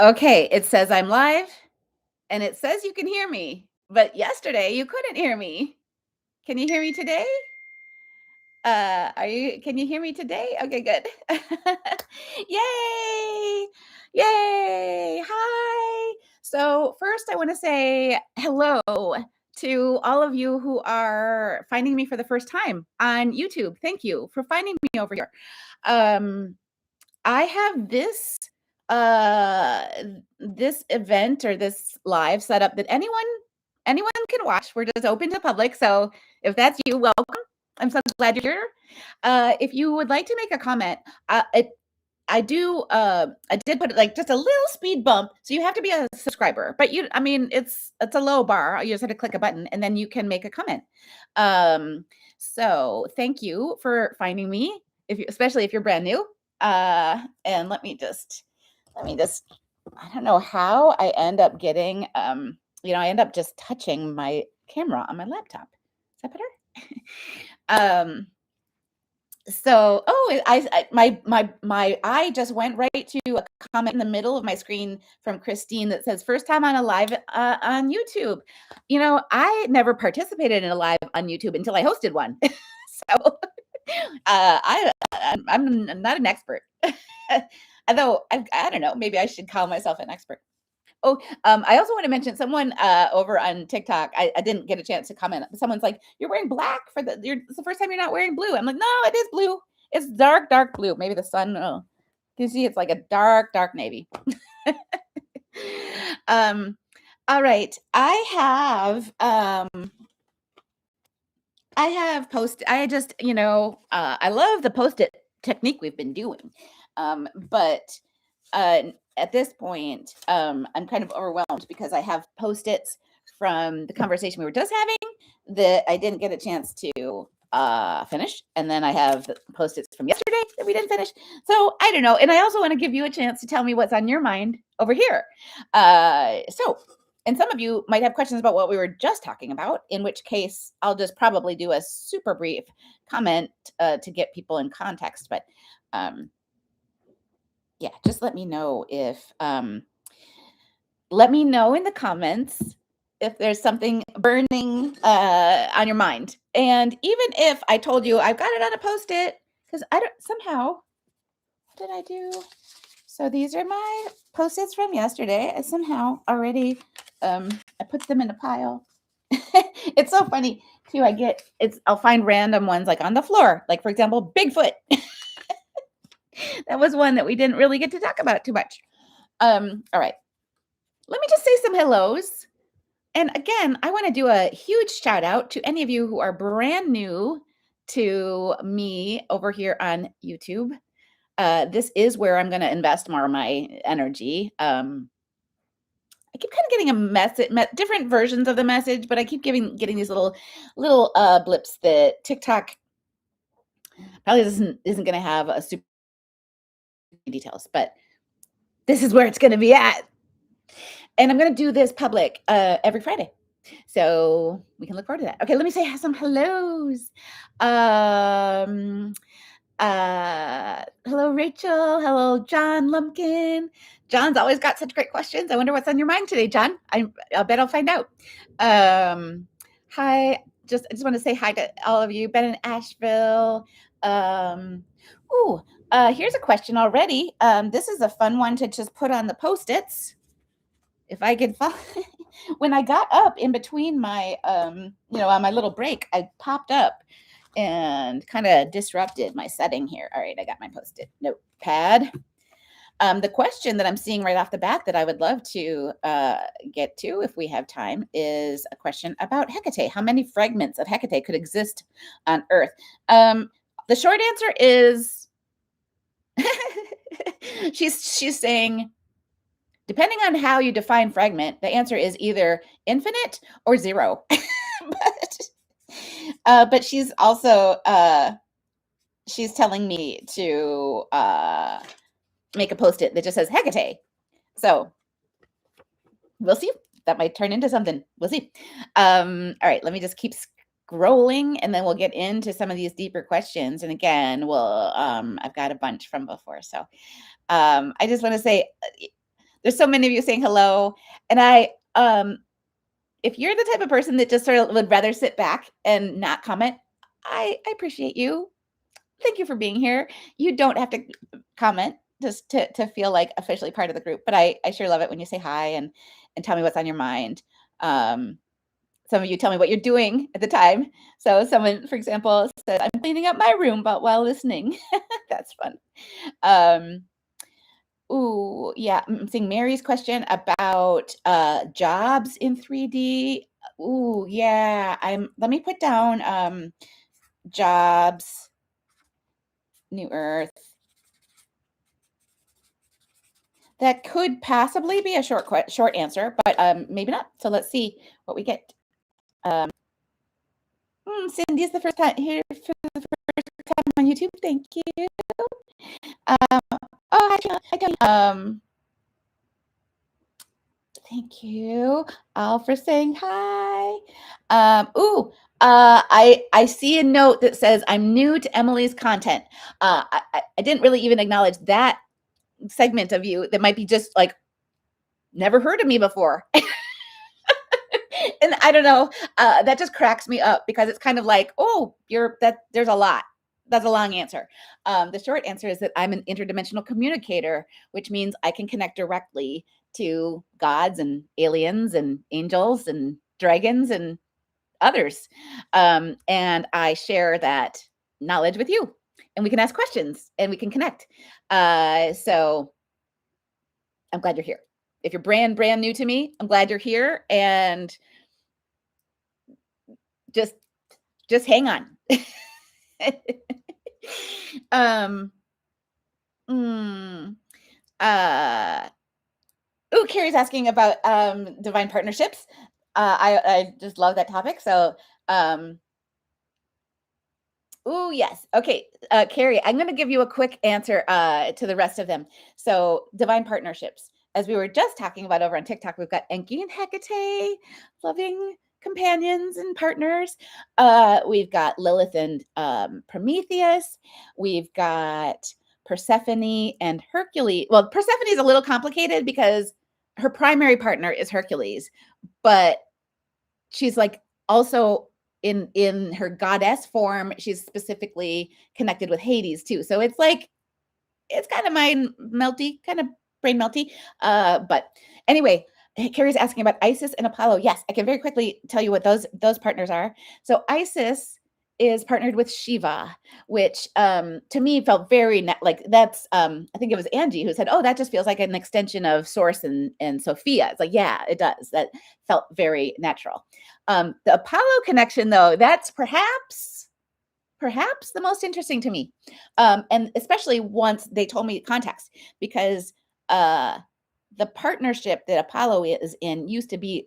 Okay, it says I'm live and it says you can hear me, but yesterday you couldn't hear me. Can you hear me today? Can you hear me today? Okay, good. Yay! Yay! Hi. So, first I want to say hello to all of you who are finding me for the first time on YouTube. Thank you for finding me over here. Um I have uh this event or this live set up that anyone can watch. We're just open to the public. So if that's you, welcome. I'm so glad you're here. If you would like to make a comment, it I did put like just a little speed bump, so you have to be a subscriber. But I mean, it's a low bar. You just have to click a button, and then you can make a comment. So thank you for finding me, especially if you're brand new. And let me just I don't know how I end up getting I end up just touching my camera on my laptop. Is that better? um my eye just went right to a comment in the middle of my screen from Christine that says first time on a live on YouTube. I never participated in a live on YouTube until I hosted one. So I'm not an expert. Although I don't know, maybe I should call myself an expert. Oh, I also want to mention someone over on TikTok. I didn't get a chance to comment. Someone's like, "You're wearing black it's the first time you're not wearing blue." I'm like, "No, it is blue. It's dark, dark blue. Maybe the sun. Oh, you see, it's like a dark, dark navy." um, all right. I have post. I just, I love the post-it technique we've been doing, but at this point, I'm kind of overwhelmed because I have post-its from the conversation we were just having that I didn't get a chance to finish, and then I have the post-its from yesterday that we didn't finish. So I don't know, and I also want to give you a chance to tell me what's on your mind over here. And some of you might have questions about what we were just talking about, in which case I'll just probably do a super brief comment to get people in context. But yeah, just let me know let me know in the comments if there's something burning on your mind. And even if I told you I've got it on a post-it, because I don't somehow, what did I do? So these are my post-its from yesterday. I somehow already I put them in a pile. It's so funny too. I'll find random ones like on the floor, like for example, Bigfoot. That was one that we didn't really get to talk about too much. All right. Let me just say some hellos. And again, I want to do a huge shout out to any of you who are brand new to me over here on YouTube. This is where I'm going to invest more of my energy. I keep kind of getting a message, different versions of the message, but I keep getting these little blips that TikTok probably isn't going to have a super details, but this is where it's going to be at. And I'm going to do this public every Friday. So we can look forward to that. Okay, let me say some hellos. Hello, Rachel. Hello, John Lumpkin. John's always got such great questions. I wonder what's on your mind today, John. I'll bet I'll find out. Hi. I just want to say hi to all of you. Ben in Asheville. Here's a question already. This is a fun one to just put on the post-its. If I could find, when I got up in between my, on my little break, I popped up and kind of disrupted my setting here. All right, I got my post-it notepad. The question that I'm seeing right off the bat that I would love to get to if we have time is a question about Hecate. How many fragments of Hecate could exist on Earth? The short answer is she's saying, depending on how you define fragment, the answer is either infinite or zero. But she's also she's telling me to make a post-it that just says Hecate. So we'll see. That might turn into something. We'll see. All right, let me just keep scrolling, and then we'll get into some of these deeper questions. And again, I've got a bunch from before. So I just want to say, There's so many of you saying hello. And if you're the type of person that just sort of would rather sit back and not comment, I appreciate you. Thank you for being here. You don't have to comment just to feel like officially part of the group, but I sure love it when you say hi and tell me what's on your mind. Some of you tell me what you're doing at the time. So someone, for example, said, I'm cleaning up my room, but while listening. That's fun. Ooh, yeah. I'm seeing Mary's question about jobs in 3D. Ooh, yeah. Let me put down jobs, New Earth. That could possibly be a short answer, but maybe not. So let's see what we get. Cindy's the first time here for the first time on YouTube. Thank you. Oh, hi, John. Thank you all for saying hi. I see a note that says I'm new to Emily's content. I didn't really even acknowledge that segment of you that might be just like never heard of me before. And I don't know, that just cracks me up because it's kind of like, oh, there's a lot. That's a long answer. The short answer is that I'm an interdimensional communicator, which means I can connect directly to gods and aliens and angels and dragons and others. And I share that knowledge with you, and we can ask questions and we can connect. So I'm glad you're here. If you're brand new to me, I'm glad you're here, and just hang on. mm, Carrie's asking about divine partnerships. I just love that topic. So yes. Okay, Carrie, I'm going to give you a quick answer to the rest of them. So divine partnerships, as we were just talking about over on TikTok, we've got Enki and Hecate, loving companions and partners. We've got Lilith and Prometheus. We've got Persephone and Hercules. Well, Persephone is a little complicated because her primary partner is Hercules, but she's like also in her goddess form, she's specifically connected with Hades too. So it's like, it's kind of mind melty, kind of brain melty. But anyway, Carrie's asking about Isis and Apollo. Yes, I can very quickly tell you what those partners are. So Isis is partnered with Shiva, which to me felt very like that's I think it was Angie who said, oh, that just feels like an extension of Source and Sophia. It's like, yeah, it does. That felt very natural. The Apollo connection, though, that's perhaps the most interesting to me, and especially once they told me context, because the partnership that Apollo is in used to be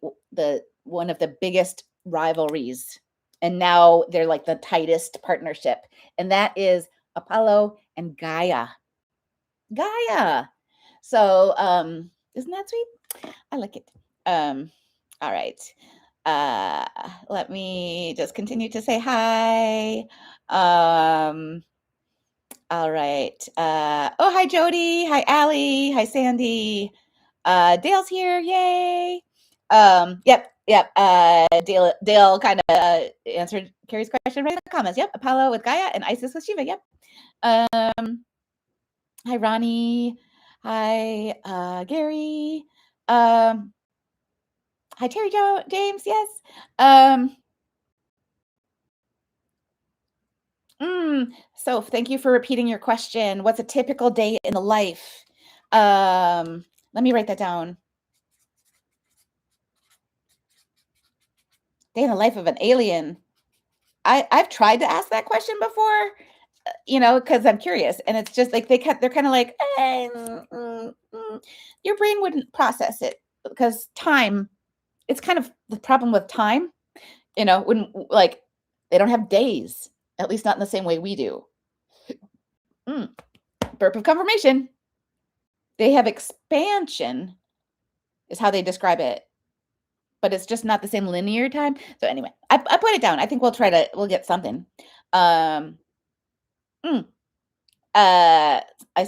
one of the biggest rivalries, and now they're like the tightest partnership, and that is Apollo and Gaia. So isn't that sweet? I like it. All right. Let me just continue to say hi. All right. Oh, hi, Jody. Hi, Allie. Hi, Sandy. Dale's here. Yay. Yep. Dale kind of answered Carrie's question right in the comments. Yep. Apollo with Gaia and Isis with Shiva. Yep. Hi, Ronnie. Hi, Gary. Hi, Terry James. Yes. So thank you for repeating your question. What's a typical day in the life? Let me write that down. Day in the life of an alien. I've tried to ask that question before, because I'm curious, and it's just like they're kind of like, your brain wouldn't process it because time. It's kind of the problem with time, when like they don't have days, at least not in the same way we do. Burp of confirmation. They have expansion, is how they describe it, but it's just not the same linear time. So anyway, I put it down. I think we'll get something. I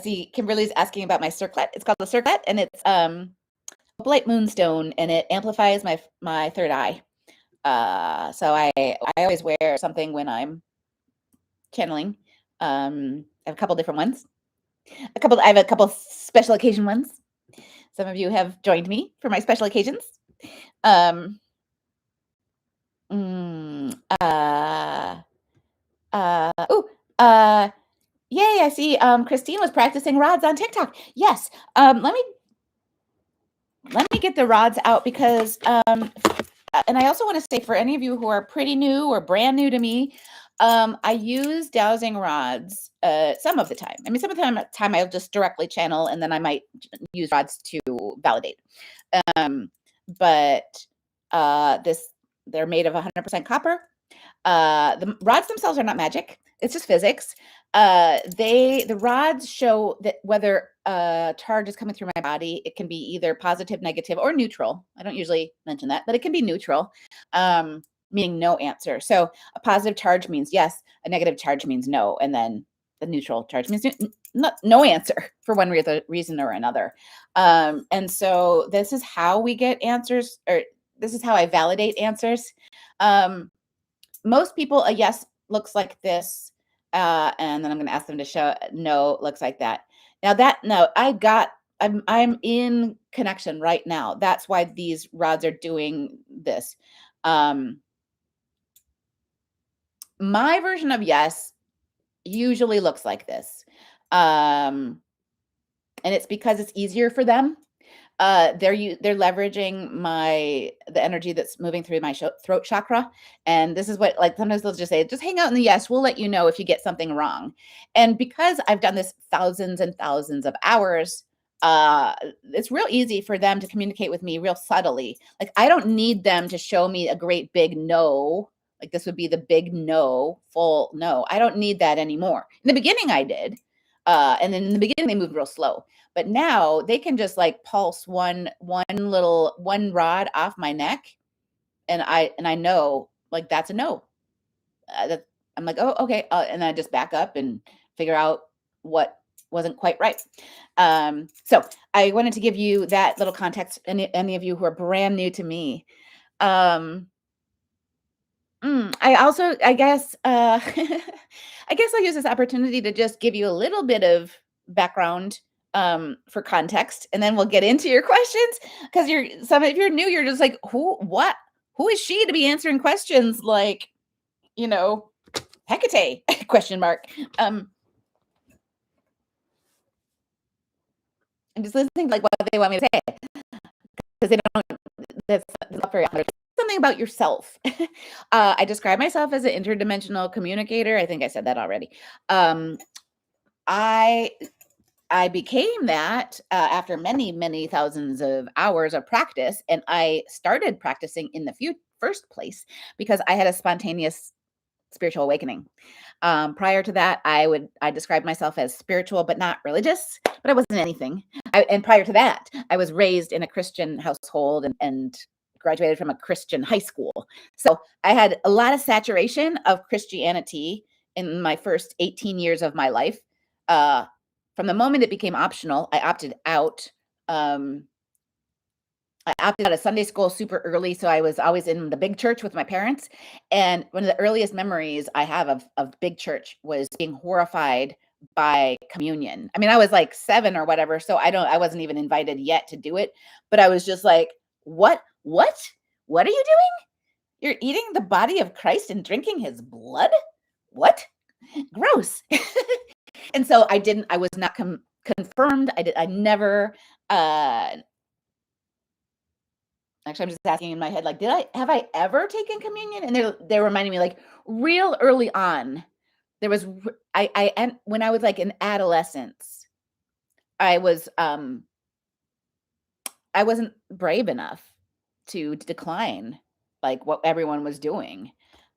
see Kimberly's asking about my circlet. It's called the circlet, and it's opalite moonstone, and it amplifies my third eye. So I always wear something when I'm channeling. I have a couple different ones. I have a couple special occasion ones. Some of you have joined me for my special occasions. Um, mm, uh, oh, yay! I see. Christine was practicing rods on TikTok. Yes. Let me get the rods out because and I also want to say for any of you who are pretty new or brand new to me, I use dowsing rods some of the time. I mean, some of the time I'll just directly channel, and then I might use rods to validate. But they're made of 100% copper. The rods themselves are not magic. It's just physics. The rods show that whether charge is coming through my body. It can be either positive, negative, or neutral. I don't usually mention that, but it can be neutral, meaning no answer. So a positive charge means yes, a negative charge means no, and then the neutral charge means no answer for one reason or another. And so this is how we get answers, or this is how I validate answers. Most people, a yes looks like this, and then I'm going to ask them to show no looks like that. Now I'm in connection right now. That's why these rods are doing this. My version of yes usually looks like this, and it's because it's easier for them. They're leveraging the energy that's moving through my throat chakra, and this is what, like, sometimes they'll just say, just hang out in the yes, we'll let you know if you get something wrong. And because I've done this thousands and thousands of hours, it's real easy for them to communicate with me real subtly. Like, I don't need them to show me a great big no. Like, this would be the big no, full no. I don't need that anymore. In the beginning I did, and then in the beginning they moved real slow. But now they can just like pulse one rod off my neck, and I know, like, that's a no. I'm like, oh, okay, and I just back up and figure out what wasn't quite right. So I wanted to give you that little context. Any of you who are brand new to me. I also, I guess, I guess I'll use this opportunity to just give you a little bit of background for context, and then we'll get into your questions. Because if you're new, you're just like, who is she to be answering questions like, you know, Hecate? Question mark. I'm just listening to, like, what they want me to say, because they don't. That's not very honest. Something about yourself. I describe myself as an interdimensional communicator. I think I said that already. I became that after many, many thousands of hours of practice, and I started practicing in the first place because I had a spontaneous spiritual awakening. Prior to that, I described myself as spiritual but not religious, but I wasn't anything. And prior to that, I was raised in a Christian household and graduated from a Christian high school. So I had a lot of saturation of Christianity in my first 18 years of my life. From the moment it became optional, I opted out. I opted out of Sunday school super early, so I was always in the big church with my parents. And one of the earliest memories I have of big church was being horrified by communion. I mean, I was like 7 or whatever, so I wasn't even invited yet to do it. But I was just like, what? What are you doing? You're eating the body of Christ and drinking his blood? What? Gross. And so I was not confirmed. I never, actually, I'm just asking in my head, like, have I ever taken communion? And they're reminding me, like, real early on, there was, and when I was like in adolescence, I wasn't brave enough to decline like what everyone was doing.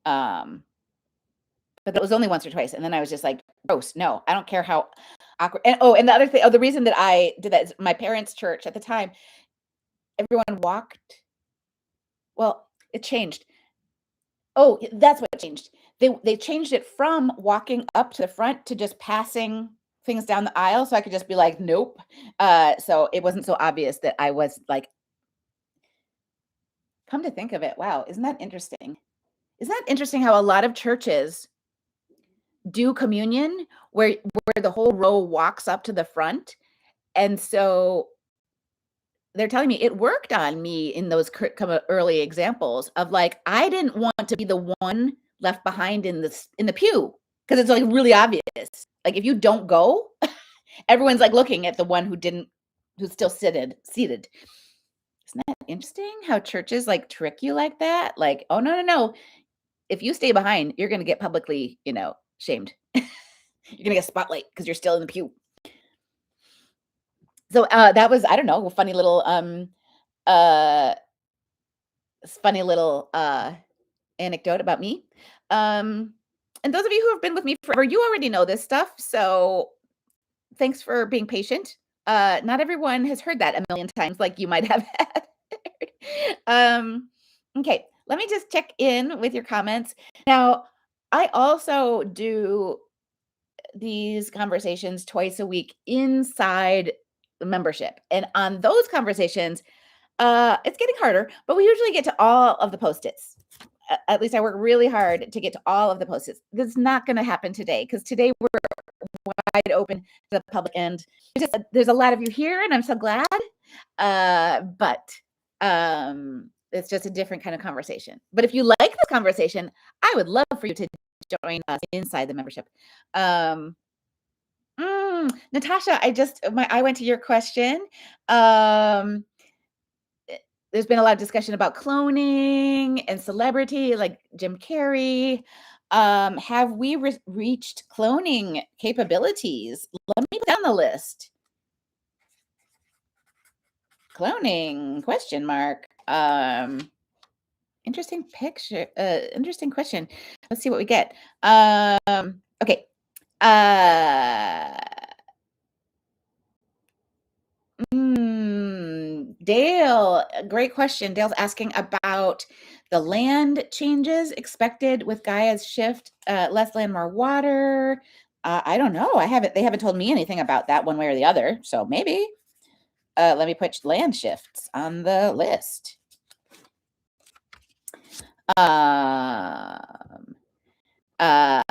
But that was only once or twice. And then I was just like, gross, no, I don't care how awkward. And the other thing, the reason that I did that is my parents' church at the time, everyone walked. Well, it changed. Oh, that's what changed. They changed it from walking up to the front to just passing things down the aisle, so I could just be like, nope. So it wasn't so obvious that I was like Come to think of it, wow, isn't that interesting? Isn't that interesting how a lot of churches do communion where the whole row walks up to the front, and so they're telling me it worked on me in those early examples of, like, I didn't want to be the one left behind in the pew because it's, like, really obvious. Like, if you don't go, everyone's, like, looking at the one who's still seated. Isn't that interesting how churches, like, trick you like that? Like, "Oh, no, no, no. If you stay behind, you're gonna get publicly, shamed. You're gonna get spotlight because 'cause you're still in the pew." So, that was, I don't know, a uh, funny little, anecdote about me. Um, and those of you who have been with me forever, you already know this stuff, so thanks for being patient. Not everyone has heard that a million times like you might have had. Okay, let me just check in with your comments. Now, I also do these conversations twice a week inside the membership. And on those conversations, it's getting harder, but we usually get to all of the post-its. At least I work really hard to get to all of the post-its. That's not going to happen today because today we're wide open to the public, and there's a lot of you here, and I'm so glad. But it's just a different kind of conversation. But if you like this conversation, I would love for you to join us inside the membership. Natasha, I went to your question. Um, there's been a lot of discussion about cloning and celebrity, like Jim Carrey. Have we reached cloning capabilities? Let me put down the list. Cloning, question mark. Interesting picture. Interesting question. Let's see what we get. Okay. Dale, great question. Dale's asking about the land changes expected with Gaia's shift, less land, more water. I don't know. They haven't told me anything about that one way or the other. So maybe. Let me put land shifts on the list. Um, uh,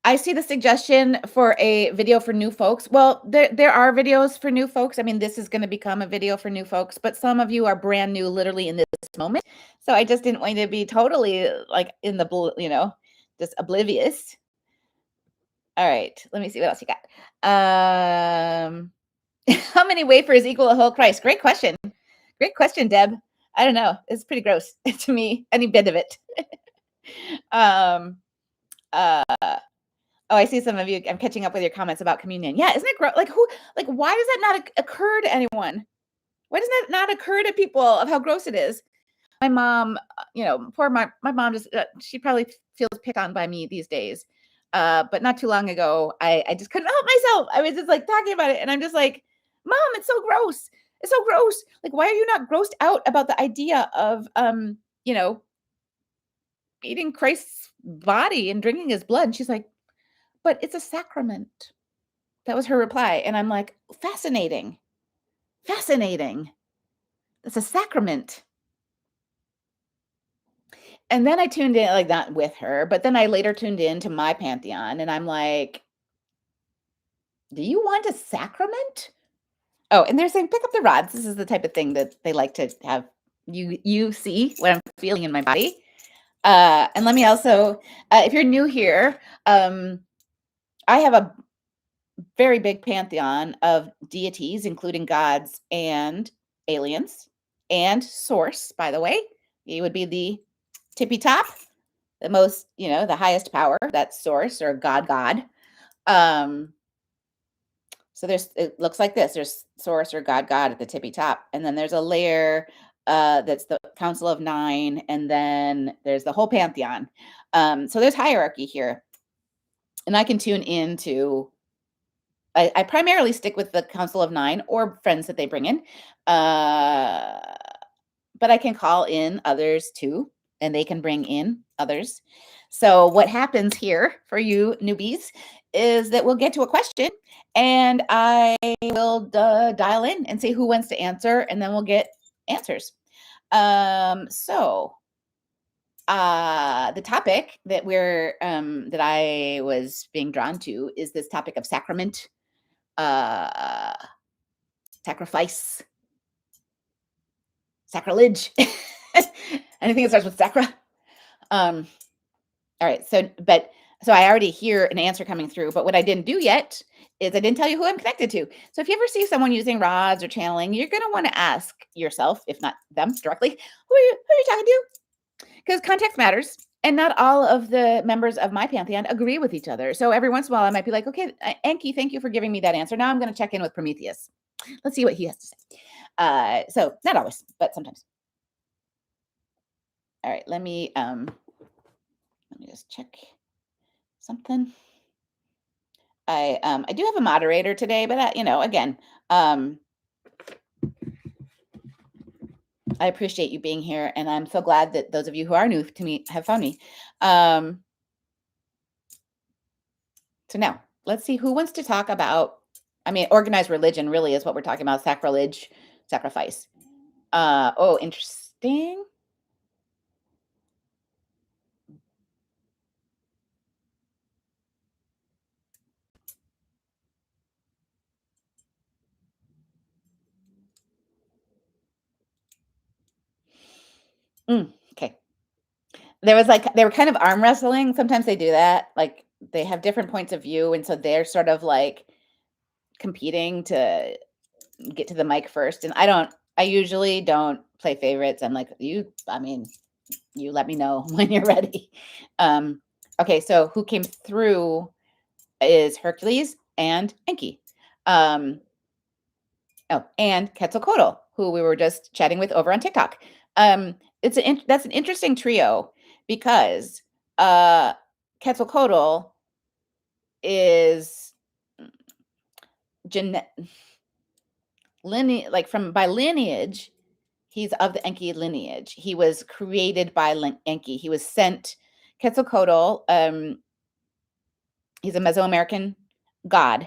I see the suggestion for a video for new folks. Well, there are videos for new folks. I mean, this is going to become a video for new folks, but some of you are brand new literally in this moment. So I just didn't want you to be totally like in the just oblivious. All right, let me see what else you got. How many wafers equal a whole Christ? Great question. Great question, Deb. I don't know. It's pretty gross to me, any bit of it. um uh Oh, I see some of you. I'm catching up with your comments about communion. Yeah, isn't it gross? Why does that not occur to anyone? Why does that not occur to people of how gross it is? My mom, poor my mom just, she probably feels picked on by me these days. But not too long ago, I just couldn't help myself. I was just like talking about it, and I'm just like, Mom, it's so gross. It's so gross. Like, why are you not grossed out about the idea of, eating Christ's body and drinking his blood? And she's like, but it's a sacrament. That was her reply, and I'm like, "Fascinating. Fascinating. It's a sacrament." And then I tuned in, like, not with her, but then I later tuned in to my pantheon, and I'm like, "Do you want a sacrament?" Oh, and they're saying, "Pick up the rods." This is the type of thing that they like to have you see what I'm feeling in my body. And let me also, if you're new here, I have a very big pantheon of deities, including gods and aliens and source, by the way. He would be the tippy top, the most, the highest power, that's source or god. Um, so it looks like this. There's source or god at the tippy top. And then there's a layer that's the Council of Nine. And then there's the whole pantheon. So there's hierarchy here. And I can tune into I primarily stick with the Council of Nine or friends that they bring in. But I can call in others too, and they can bring in others. So what happens here for you newbies is that we'll get to a question and I will dial in and see who wants to answer, and then we'll get answers. So the topic that that I was being drawn to is this topic of sacrament, uh, sacrifice, sacrilege, anything that starts with sacra. Um, all right. So I already hear an answer coming through, but what I didn't do yet is I didn't tell you who I'm connected to. So if you ever see someone using rods or channeling, you're going to want to ask yourself, if not them directly, who are you talking to? Because context matters. And not all of the members of my pantheon agree with each other. So every once in a while, I might be like, okay, Enki, thank you for giving me that answer. Now I'm going to check in with Prometheus. Let's see what he has to say. So not always, but sometimes. All right, let me just check something. I do have a moderator today, but again, I appreciate you being here, and I'm so glad that those of you who are new to me have found me. So now let's see who wants to talk about. Organized religion really is what we're talking about. Sacrilege, sacrifice. Oh, interesting. Okay. They were kind of arm wrestling. Sometimes they do that. Like they have different points of view, and so they're sort of like competing to get to the mic first. And I usually don't play favorites. I'm like, you let me know when you're ready. Okay, so who came through is Hercules and Enki. And Quetzalcoatl, who we were just chatting with over on TikTok. That's an interesting trio because Quetzalcoatl is by lineage, he's of the Enki lineage. He was created by Enki. He was sent. Quetzalcoatl, he's a Mesoamerican god.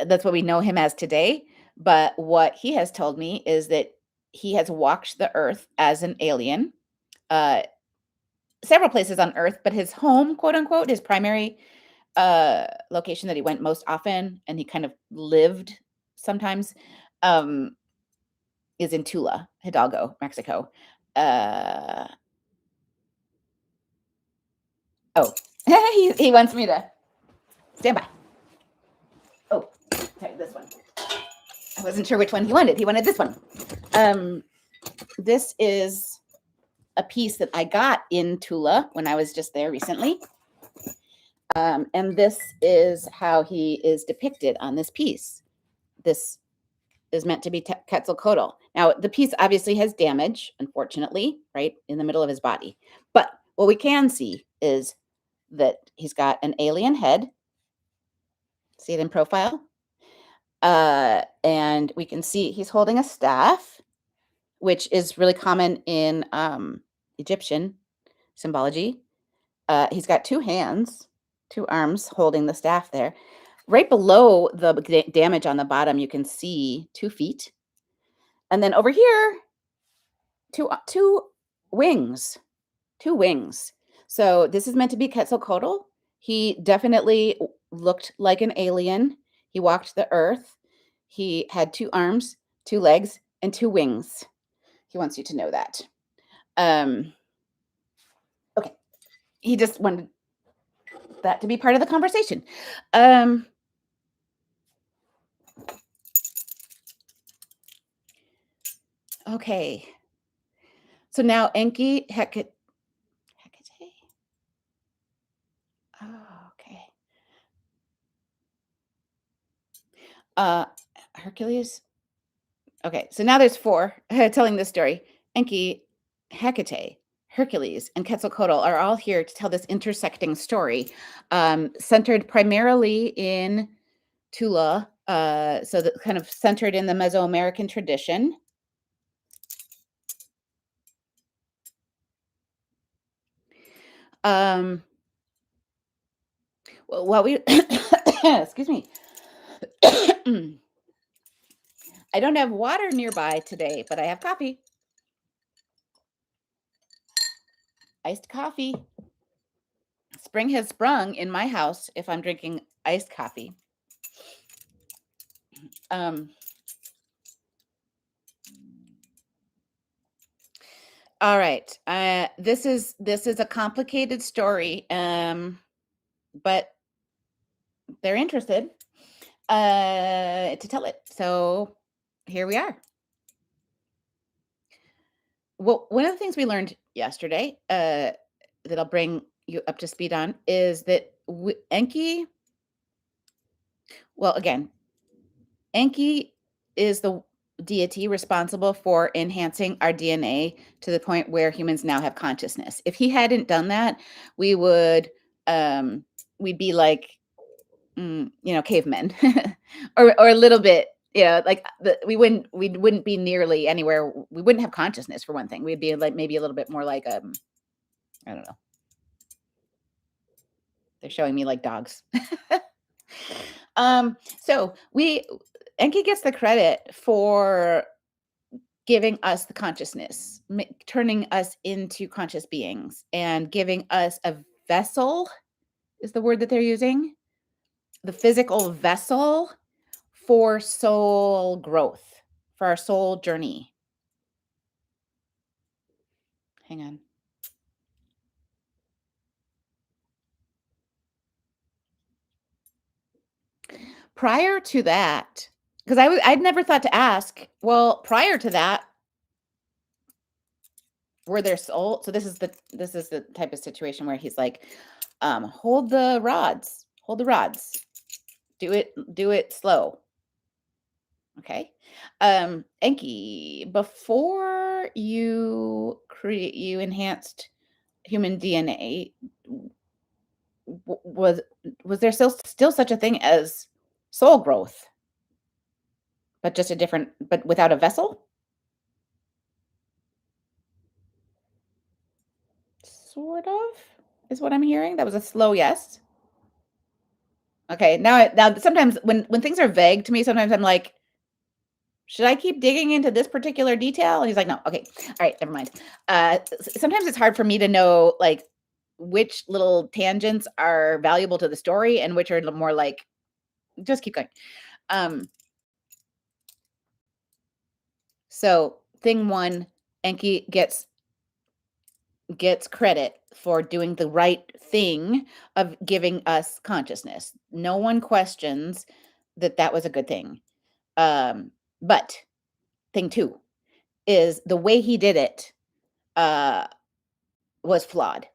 That's what we know him as today. But what he has told me is that he has walked the earth as an alien, several places on earth, but his home, quote unquote, his primary location that he went most often and he kind of lived sometimes, is in Tula, Hidalgo, Mexico. Oh, he wants me to stand by. Oh, sorry, this one. I wasn't sure which one he wanted. He wanted this one. This is a piece that I got in Tula when I was just there recently. And this is how he is depicted on this piece. This is meant to be Quetzalcoatl. Now, the piece obviously has damage, unfortunately, right in the middle of his body. But what we can see is that he's got an alien head. See it in profile? And we can see he's holding a staff, which is really common in Egyptian symbology. He's got two hands, two arms holding the staff there. Right below the damage on the bottom, you can see 2 feet. And then over here, two wings, 2 wings. So this is meant to be Quetzalcoatl. He definitely looked like an alien. He walked the earth. He had 2 arms, 2 legs, and 2 wings. He wants you to know that. Okay. He just wanted that to be part of the conversation. Okay. So now Enki Hecate. Oh, okay. Hercules. Okay, so now there's 4 telling this story. Enki, Hecate, Hercules, and Quetzalcoatl are all here to tell this intersecting story, centered primarily in Tula, so that kind of centered in the Mesoamerican tradition. Well, what we excuse me. I don't have water nearby today, but I have coffee. Iced coffee. Spring has sprung in my house if I'm drinking iced coffee. Um, all right. This is a complicated story, but they're interested to tell it. So here we are. Well, one of the things we learned yesterday that I'll bring you up to speed on is that Enki, well, again, Enki is the deity responsible for enhancing our DNA to the point where humans now have consciousness. If he hadn't done that, we would we'd be like cavemen or a little bit, like we wouldn't be nearly anywhere. We wouldn't have consciousness for one thing. We'd be like maybe a little bit more like I don't know. They're showing me like dogs. So Enki gets the credit for giving us the consciousness, turning us into conscious beings, and giving us a vessel is the word that they're using, the physical vessel for soul growth, for our soul journey. Hang on. Prior to that, because I'd never thought to ask, well, prior to that, were there soul? So this is the type of situation where he's like, hold the rods, do it slow. Okay. Enki, before you enhanced human DNA, was there still such a thing as soul growth, but just but without a vessel? Sort of is what I'm hearing. That was a slow yes. Okay. Now sometimes when things are vague to me, sometimes I'm like, should I keep digging into this particular detail? And he's like, no. Okay. All right. Never mind. Sometimes it's hard for me to know like which little tangents are valuable to the story and which are more like, just keep going. So thing one, Enki gets credit for doing the right thing of giving us consciousness. No one questions that was a good thing. But thing two is the way he did it was flawed.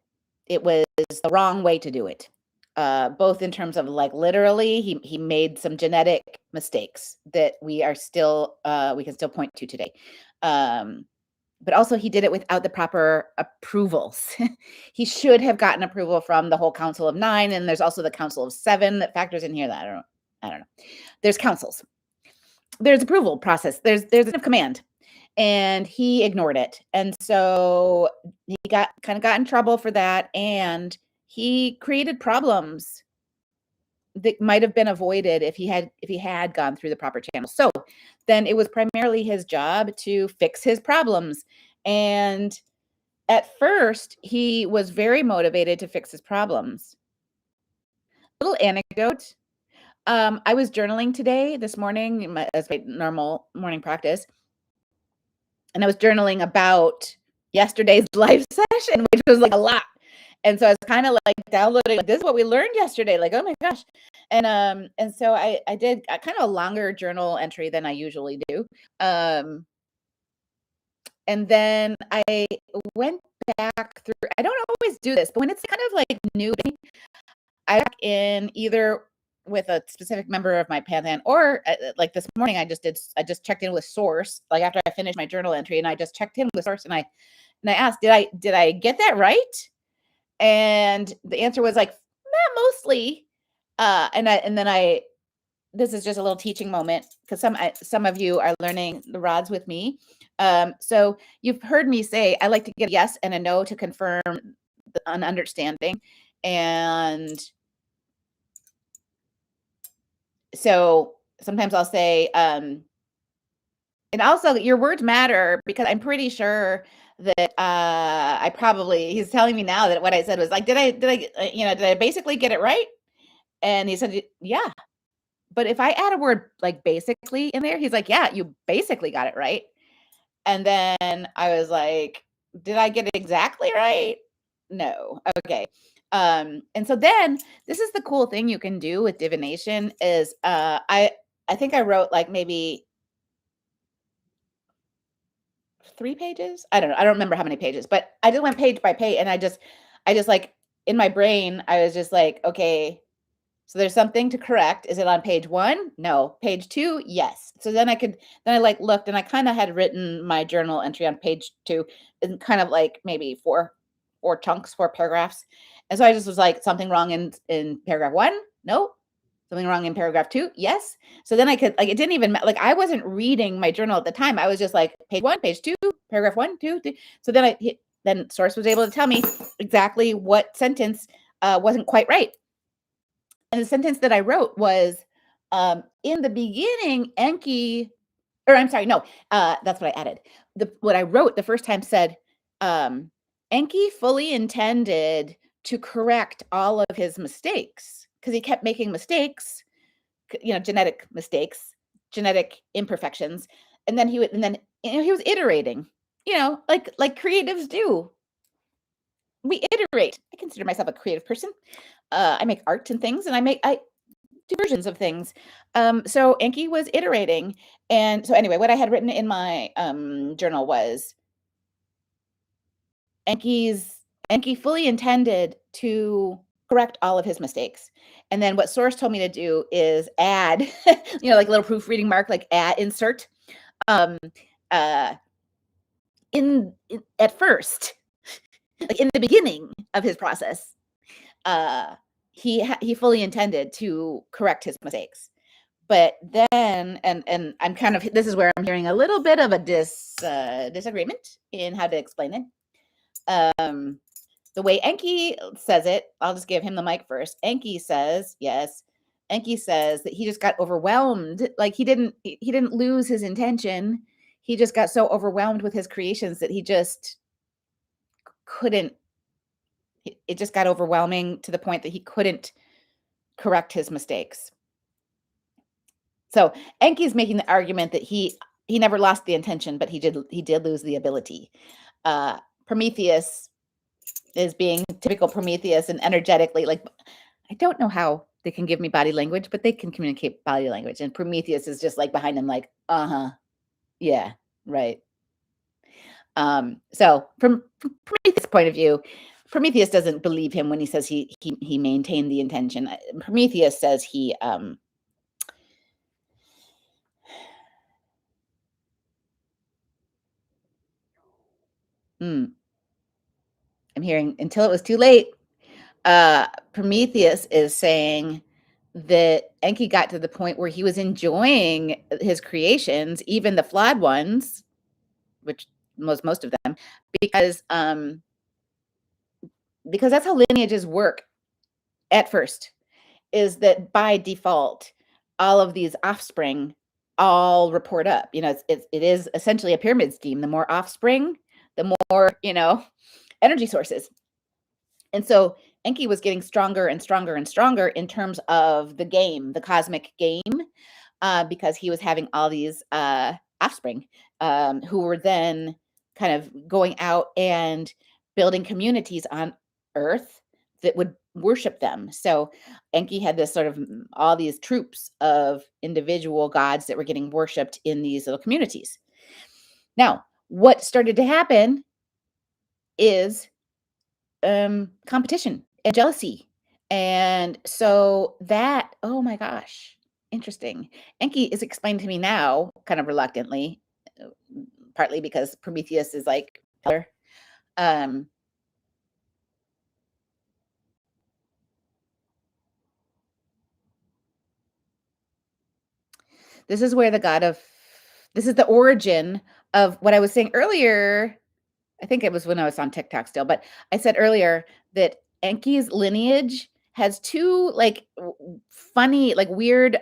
It was the wrong way to do it. Both in terms of like literally, he made some genetic mistakes that we can still point to today. But also he did it without the proper approvals. He should have gotten approval from the whole Council of Nine, and there's also the Council of Seven that factors in here. That I don't know. There's councils. There's approval process. There's a command, and he ignored it, and so he got in trouble for that, and he created problems that might have been avoided if he had gone through the proper channels. So then it was primarily his job to fix his problems. And at first, he was very motivated to fix his problems. Little anecdote. I was journaling this morning, as my normal morning practice. And I was journaling about yesterday's live session, which was like a lot. And so I was kind of like downloading, like, this is what we learned yesterday. Like, oh my gosh. And so I did a kind of a longer journal entry than I usually do. And then I went back through, I don't always do this, but when it's kind of like new, I back in either with a specific member of my pantheon or like this morning, I just checked in with source, like after I finished my journal entry, and I just checked in with source, and I asked, did I get that right? And the answer was like, not mostly. And then this is just a little teaching moment because some of you are learning the rods with me. So you've heard me say I like to get a yes and a no to confirm an understanding, and So sometimes I'll say, and also your words matter because I'm pretty sure that I probably he's telling me now that what I said was like, did I basically get it right? And he said, yeah. But if I add a word like basically in there, he's like, yeah, you basically got it right. And then I was like, did I get it exactly right? No. Okay. And so then this is the cool thing you can do with divination is I think I wrote like maybe 3 pages. I don't know. I don't remember how many pages, but I just went page by page and I just like in my brain, I was just like, okay, so there's something to correct. Is it on page 1? No. Page 2? Yes. So then I like looked and I kind of had written my journal entry on page 2 in kind of like maybe four chunks, 4 paragraphs. And so I just was like, something wrong in paragraph 1? No. Something wrong in paragraph 2? Yes. So then I could like it didn't even like I wasn't reading my journal at the time. I was just like page 1, page 2, paragraph 1, 2, 3. So then source was able to tell me exactly what sentence wasn't quite right. And the sentence that I wrote was, in the beginning, Enki, or I'm sorry, no, that's what I added. What I wrote the first time said, Enki fully intended to correct all of his mistakes because he kept making mistakes, genetic mistakes, genetic imperfections, and then he was iterating, like creatives do. We iterate. I consider myself a creative person. I make art and things, and I do versions of things. So Enki was iterating, and so anyway, what I had written in my journal was Enki fully intended to correct all of his mistakes, and then what source told me to do is add, like a little proofreading mark, like add insert, um, uh, at first, like in the beginning of his process, uh, he fully intended to correct his mistakes. But then, and I'm kind of this is where I'm hearing a little bit of a disagreement in how to explain it. The way Enki says it, I'll just give him the mic first. Enki says yes. Enki says that he just got overwhelmed. Like he didn't lose his intention. He just got so overwhelmed with his creations that he just couldn't. It just got overwhelming to the point that he couldn't correct his mistakes. So Enki's making the argument that he never lost the intention, but he did lose the ability. Prometheus is being typical Prometheus and energetically like I don't know how they can give me body language, but they can communicate body language. And Prometheus is just like behind him, like, yeah, right. So from Prometheus' point of view, Prometheus doesn't believe him when he says he maintained the intention. Prometheus says he I'm hearing until it was too late. Prometheus is saying that Enki got to the point where he was enjoying his creations, even the flawed ones, which most of them, because that's how lineages work at first, is that by default, all of these offspring all report up. It is essentially a pyramid scheme. The more offspring, the more, energy sources. And so Enki was getting stronger and stronger and stronger in terms of the game, the cosmic game, because he was having all these offspring who were then kind of going out and building communities on Earth that would worship them. So Enki had this sort of all these troops of individual gods that were getting worshipped in these little communities. Now, what started to happen is competition and jealousy. And so that, oh my gosh, interesting. Enki is explained to me now, kind of reluctantly, uh, partly because Prometheus is like, um, this is where this is the origin of what I was saying earlier. I think it was when I was on TikTok still, but I said earlier that Enki's lineage has two like funny, like weird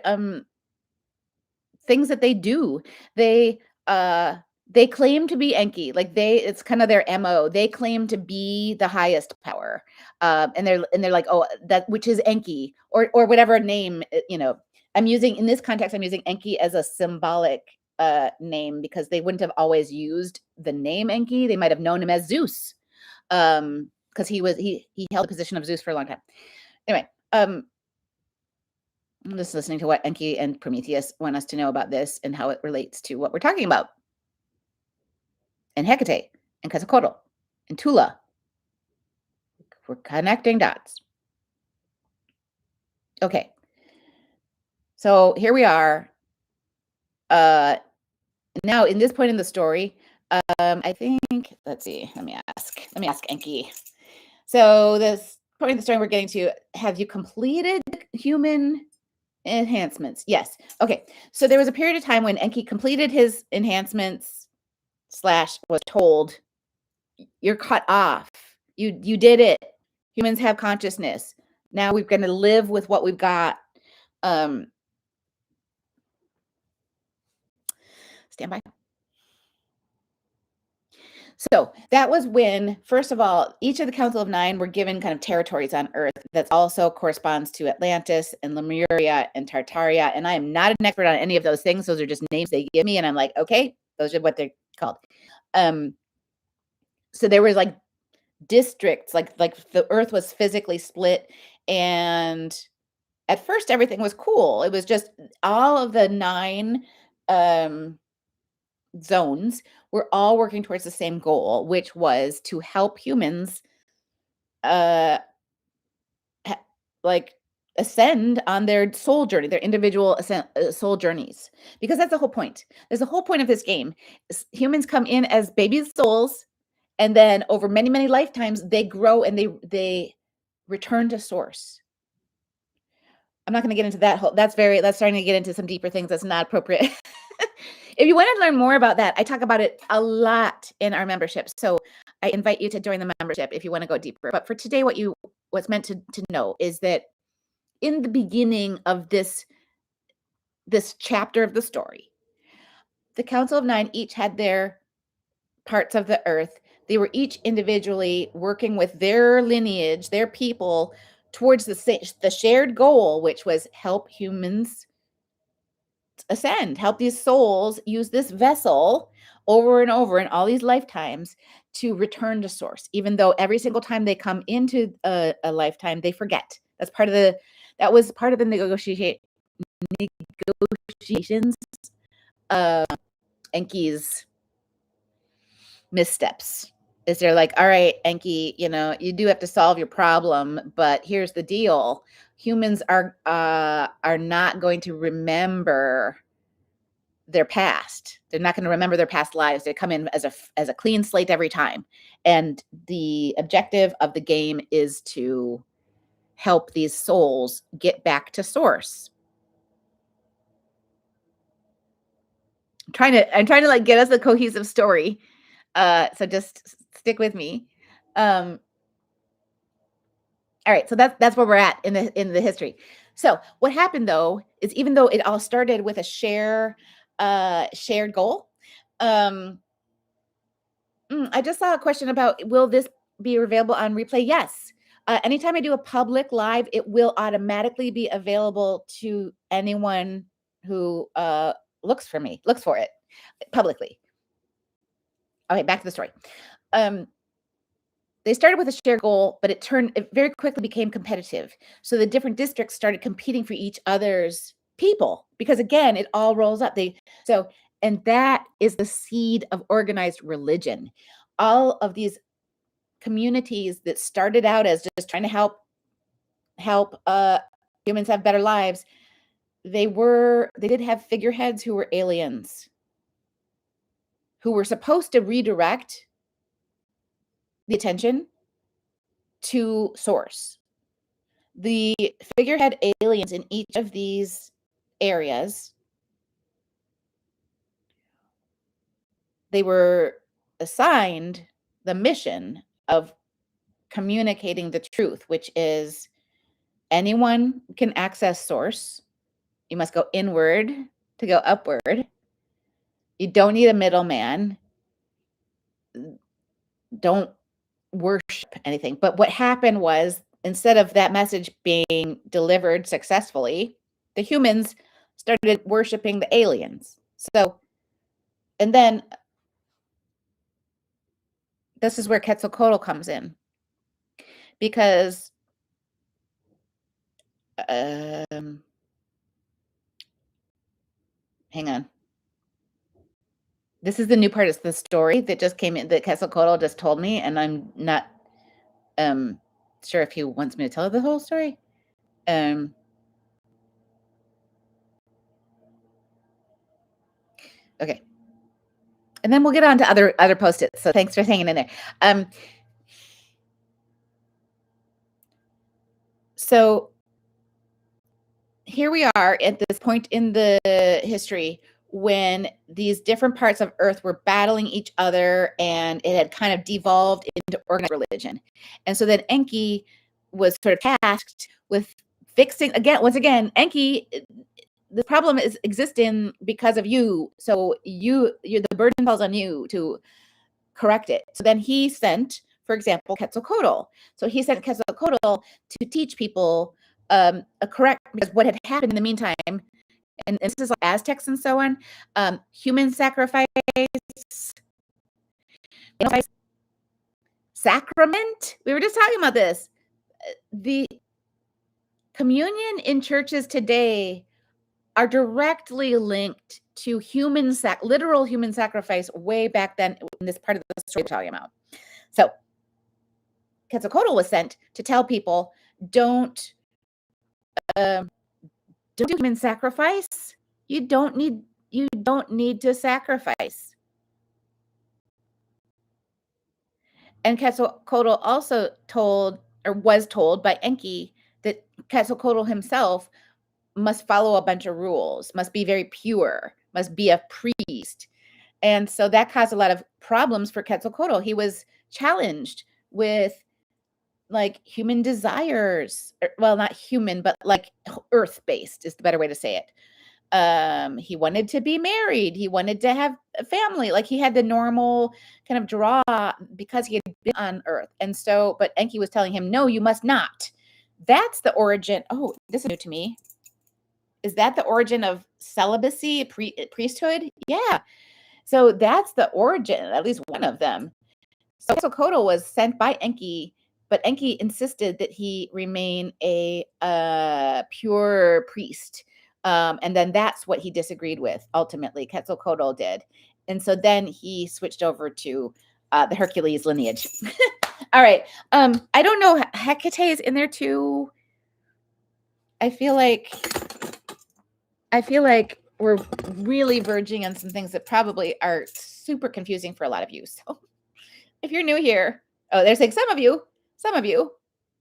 things that they do. They uh they claim to be Enki. Like it's kind of their MO. They claim to be the highest power. And they're like, "Oh, that which is Enki or whatever name, I'm using in this context I'm using Enki as a symbolic name because they wouldn't have always used the name Enki. They might have known him as Zeus. Because he held the position of Zeus for a long time. Anyway, I'm just listening to what Enki and Prometheus want us to know about this and how it relates to what we're talking about. And Hecate and Quetzalcoatl and Tula. We're connecting dots. Okay. So here we are. Now in this point in the story, I think, let's see, let me ask Enki. So this point in the story we're getting to, have you completed human enhancements? Yes. Okay. So there was a period of time when Enki completed his enhancements / was told, you're cut off. You did it. Humans have consciousness. Now we're going to live with what we've got. Stand by. So that was when, first of all, each of the Council of Nine were given kind of territories on Earth that also corresponds to Atlantis and Lemuria and Tartaria. And I am not an expert on any of those things. Those are just names they give me. And I'm like, okay, those are what they're called. So there was like districts, like the Earth was physically split. And at first everything was cool. It was just all of the 9 zones were all working towards the same goal, which was to help humans like ascend on their soul journey, their individual soul journeys, because that's the whole point. There's the whole point of this game. Humans come in as baby souls, and then over many, many lifetimes, they grow and they return to source. I'm not going to get into that whole, that's starting to get into some deeper things that's not appropriate. If you want to learn more about that, I talk about it a lot in our membership. So I invite you to join the membership if you want to go deeper. But for today, what's meant to know is that in the beginning of this chapter of the story, the Council of Nine each had their parts of the earth. They were each individually working with their lineage, their people, towards the shared goal, which was help humans ascend, help these souls use this vessel over and over in all these lifetimes to return to source, even though every single time they come into a lifetime, they forget. That was part of the negotiations, Enki's missteps. Is they're like, all right, Enki, you do have to solve your problem, but here's the deal. Humans are not going to remember their past. They're not going to remember their past lives. They come in as a clean slate every time. And the objective of the game is to help these souls get back to source. I'm trying to like get us a cohesive story. So just stick with me. All right, so that's where we're at in the history. So what happened though is, even though it all started with a shared goal, I just saw a question about, will this be available on replay? Yes. Anytime I do a public live, it will automatically be available to anyone who looks for it publicly. Okay, back to the story. They started with a shared goal, but it very quickly became competitive. So the different districts started competing for each other's people, because again, it all rolls up. And that is the seed of organized religion. All of these communities that started out as just trying to help humans have better lives, they did have figureheads who were aliens, who were supposed to redirect the attention to source. The figurehead aliens in each of these areas, they were assigned the mission of communicating the truth, which is Anyone can access source. You must go inward to go upward. You don't need a middleman. Don't worship anything. But what happened was, instead of that message being delivered successfully, the humans started worshiping the aliens. So, and then this is where Quetzalcoatl comes in, because hang on. This is the new part of the story that just came in, that Quetzalcoatl just told me, and I'm not um sure if he wants me to tell the whole story. Um okay. And then we'll get on to other post-its. So thanks for hanging in there. So here we are at this point in the history when these different parts of Earth were battling each other, and it had kind of devolved into organized religion. And so then Enki was sort of tasked with fixing, once again, Enki, the problem is existing because of you. So you the burden falls on you to correct it. So then he sent, for example, Quetzalcoatl. So he sent Quetzalcoatl to teach people a correct, because what had happened in the meantime, and this is like Aztecs and so on, human sacrifice, sacrament. We were just talking about this. The communion in churches today are directly linked to literal human sacrifice way back then in this part of the story we're talking about. So Quetzalcoatl was sent to tell people, don't do human sacrifice. You don't need to sacrifice. And Quetzalcoatl also was told by Enki that Quetzalcoatl himself must follow a bunch of rules, must be very pure, must be a priest. And so that caused a lot of problems for Quetzalcoatl. He was challenged with like human desires, well, not human, but like earth-based is the better way to say it. He wanted to be married, he wanted to have a family, like he had the normal kind of draw because he had been on Earth. And so, but Enki was telling him, no, you must not. That's the origin. Oh, this is new to me. Is that the origin of celibacy, priesthood? Yeah. So that's the origin, at least one of them. So Quetzalcoatl was sent by Enki, but Enki insisted that he remain a pure priest. And then that's what he disagreed with, ultimately. Quetzalcoatl did. And so then he switched over to the Hercules lineage. All right. I don't know. Hecate is in there too. I feel like we're really verging on some things that probably are super confusing for a lot of you. So if you're new here, oh, there's like some of you,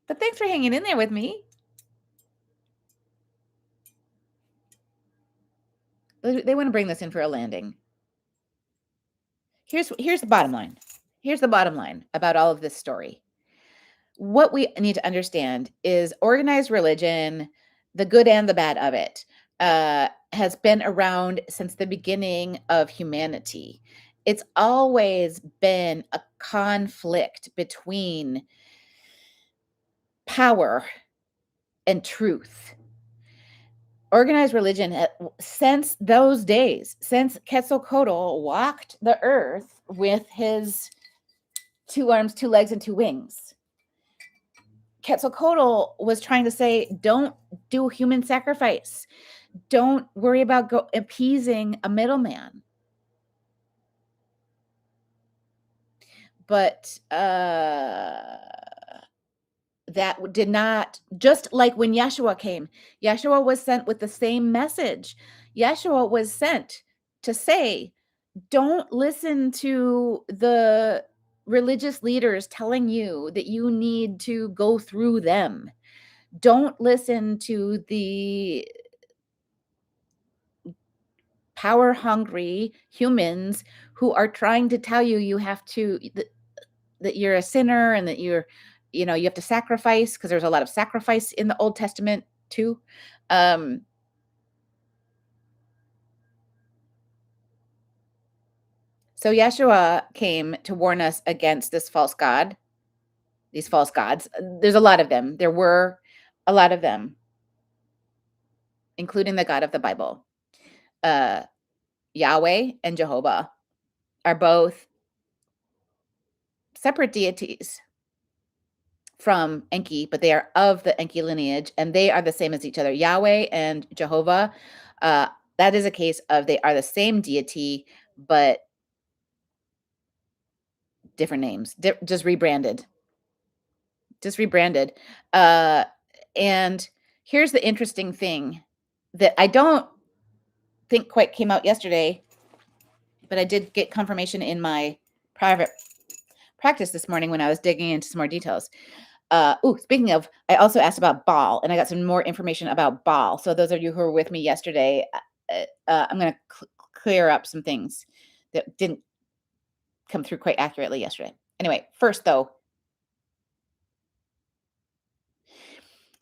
but thanks for hanging in there with me. They want to bring this in for a landing. Here's the bottom line. Here's the bottom line about all of this story. What we need to understand is organized religion, the good and the bad of it, has been around since the beginning of humanity. It's always been a conflict between power and truth. Organized religion, since those days, since Quetzalcoatl walked the earth with his 2 arms, 2 legs, and 2 wings, Quetzalcoatl was trying to say, don't do human sacrifice. Don't worry about appeasing a middleman. But that did not, just like when Yeshua came, Yeshua was sent with the same message. Yeshua was sent to say, don't listen to the religious leaders telling you that you need to go through them. Don't listen to the power hungry humans who are trying to tell you have to, that you're a sinner and that you're you have to sacrifice because there's a lot of sacrifice in the Old Testament too. Um, so Yeshua came to warn us against this false god, these false gods. There's a lot of them. There were a lot of them, including the God of the Bible. Uh, Yahweh and Jehovah are both separate deities from Enki, but they are of the Enki lineage, and they are the same as each other. Yahweh and Jehovah, uh, that is a case of they are the same deity, but different names, just rebranded, just rebranded. Uh, and here's the interesting thing that I don't think quite came out yesterday, but I did get confirmation in my private practice this morning when I was digging into some more details. Speaking of, I also asked about Baal, and I got some more information about Baal. So those of you who were with me yesterday, I'm going to clear up some things that didn't come through quite accurately yesterday. Anyway, first though,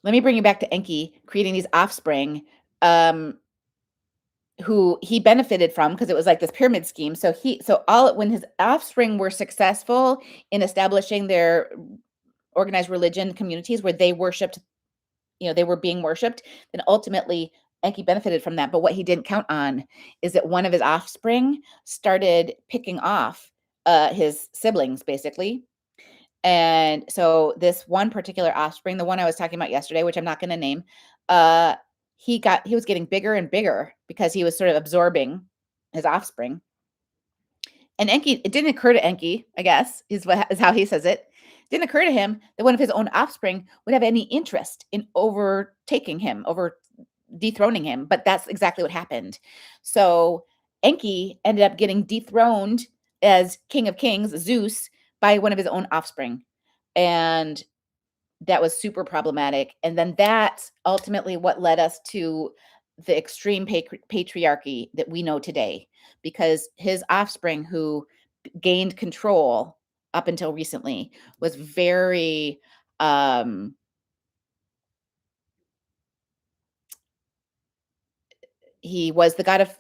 let me bring you back to Enki creating these offspring, um, who he benefited from because it was like this pyramid scheme. So all when his offspring were successful in establishing their organized religion communities where they worshiped, they were being worshipped, then ultimately Enki benefited from that. But what he didn't count on is that one of his offspring started picking off his siblings, basically. And so this one particular offspring, the one I was talking about yesterday, which I'm not going to name, uh, he was getting bigger and bigger because he was sort of absorbing his offspring. And Enki, it didn't occur to Enki, I guess, is how he says it. Didn't occur to him that one of his own offspring would have any interest in overtaking him, over dethroning him. But that's exactly what happened. So Enki ended up getting dethroned as King of Kings, Zeus, by one of his own offspring. And that was super problematic. And then that's ultimately what led us to the extreme patriarchy that we know today, because his offspring, who gained control up until recently, was very, he was the god of,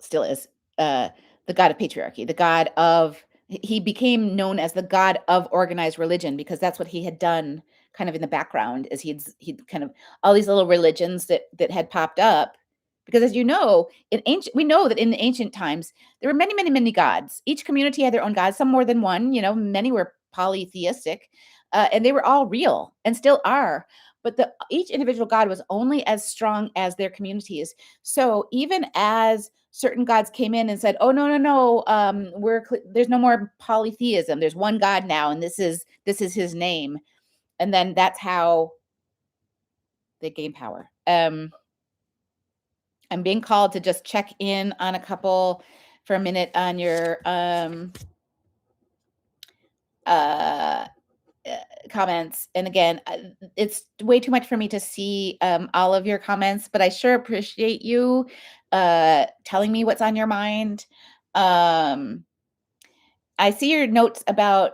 still is, the god of patriarchy, the god of, he became known as the god of organized religion because that's what he had done kind of in the background, is he'd kind of all these little religions that had popped up, because as you know, we know that in the ancient times there were many, many, many gods. Each community had their own gods, some more than one, many were polytheistic, and they were all real and still are, but each individual god was only as strong as their communities. So even as certain gods came in and said, "Oh, no, no, no, there's no more polytheism. There's one God now, and this is his name." And then that's how they gain power. I'm being called to just check in on a couple for a minute on your uh comments. And again, it's way too much for me to see all of your comments, but I sure appreciate you telling me what's on your mind. um I see your notes about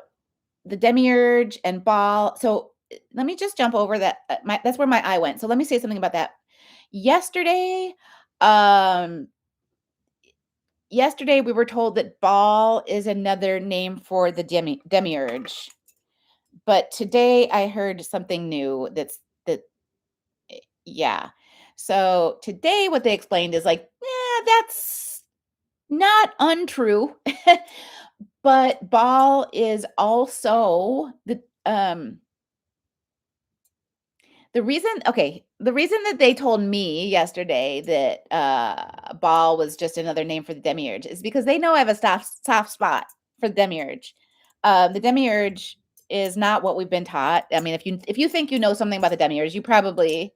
the demiurge and Baal. So let me just jump over that. That's where my eye went. So let me say something about that. Yesterday, um, yesterday we were told that Baal is another name for the demiurge. But today I heard something new. Yeah. So today what they explained is like, yeah, that's not untrue. But Baal is also the reason that they told me yesterday that Baal was just another name for the demiurge is because they know I have a soft spot for the demiurge. The demiurge is not what we've been taught. I mean, if you think you know something about the demiurge, you probably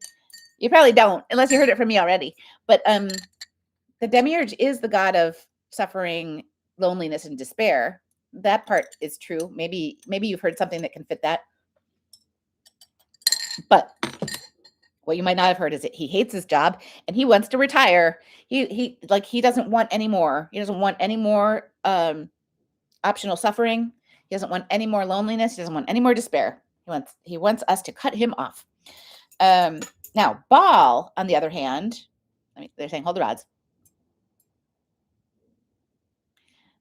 don't, unless you heard it from me already. But the demiurge is the god of suffering, loneliness, and despair. That part is true. Maybe you've heard something that can fit that. But what you might not have heard is that he hates his job and he wants to retire. He doesn't want any more. He doesn't want any more optional suffering. He doesn't want any more loneliness. He doesn't want any more despair. He wants us to cut him off. Um, Now, Baal, on the other hand, they're saying hold the rods.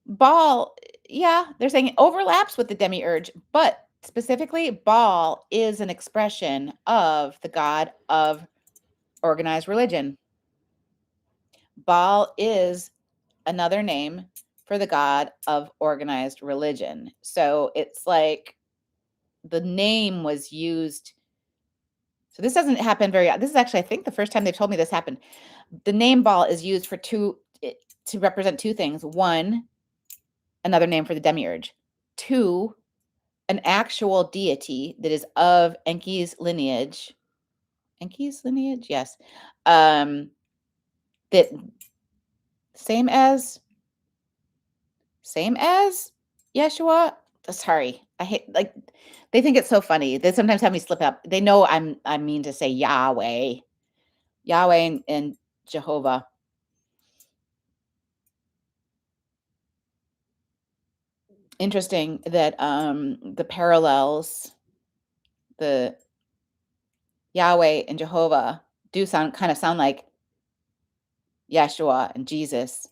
Baal, yeah, they're saying it overlaps with the demiurge, but specifically, Baal is an expression of the god of organized religion. Baal is another name for the god of organized religion. So it's like the name was used. So this doesn't happen very. This is actually, I think, the first time they've told me this happened. The name Baal is used for to represent two things. One, another name for the demiurge. Two, an actual deity that is of Enki's lineage. Enki's lineage, yes. That same as Yeshua. Sorry, I hate, like, they think it's so funny. They sometimes have me slip up. They know I mean to say Yahweh, and Jehovah. Interesting that the parallels, the Yahweh and Jehovah do sound like Yeshua and Jesus.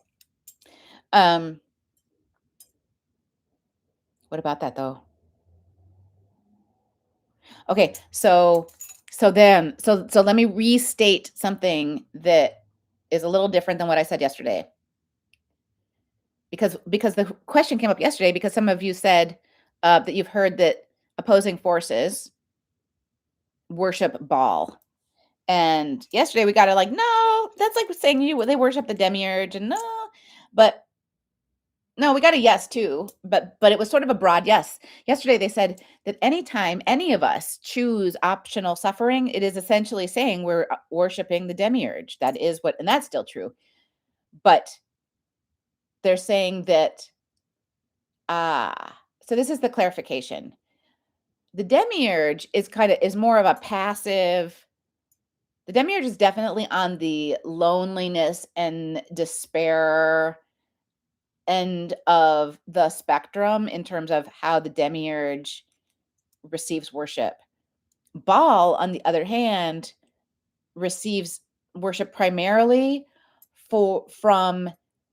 Um, what about that though? Okay, so let me restate something that is a little different than what I said yesterday. Because the question came up yesterday because some of you said that you've heard that opposing forces worship Baal. And yesterday we got to like, no, that's like saying they worship the demiurge, and no, but no, we got a yes too, but it was sort of a broad yes. Yesterday they said that anytime any of us choose optional suffering, it is essentially saying we're worshiping the demiurge. That is what, and that's still true. But they're saying that so this is the clarification. The demiurge is more of a passive. The demiurge is definitely on the loneliness and despair end of the spectrum in terms of how the demiurge receives worship. Baal, on the other hand, receives worship primarily from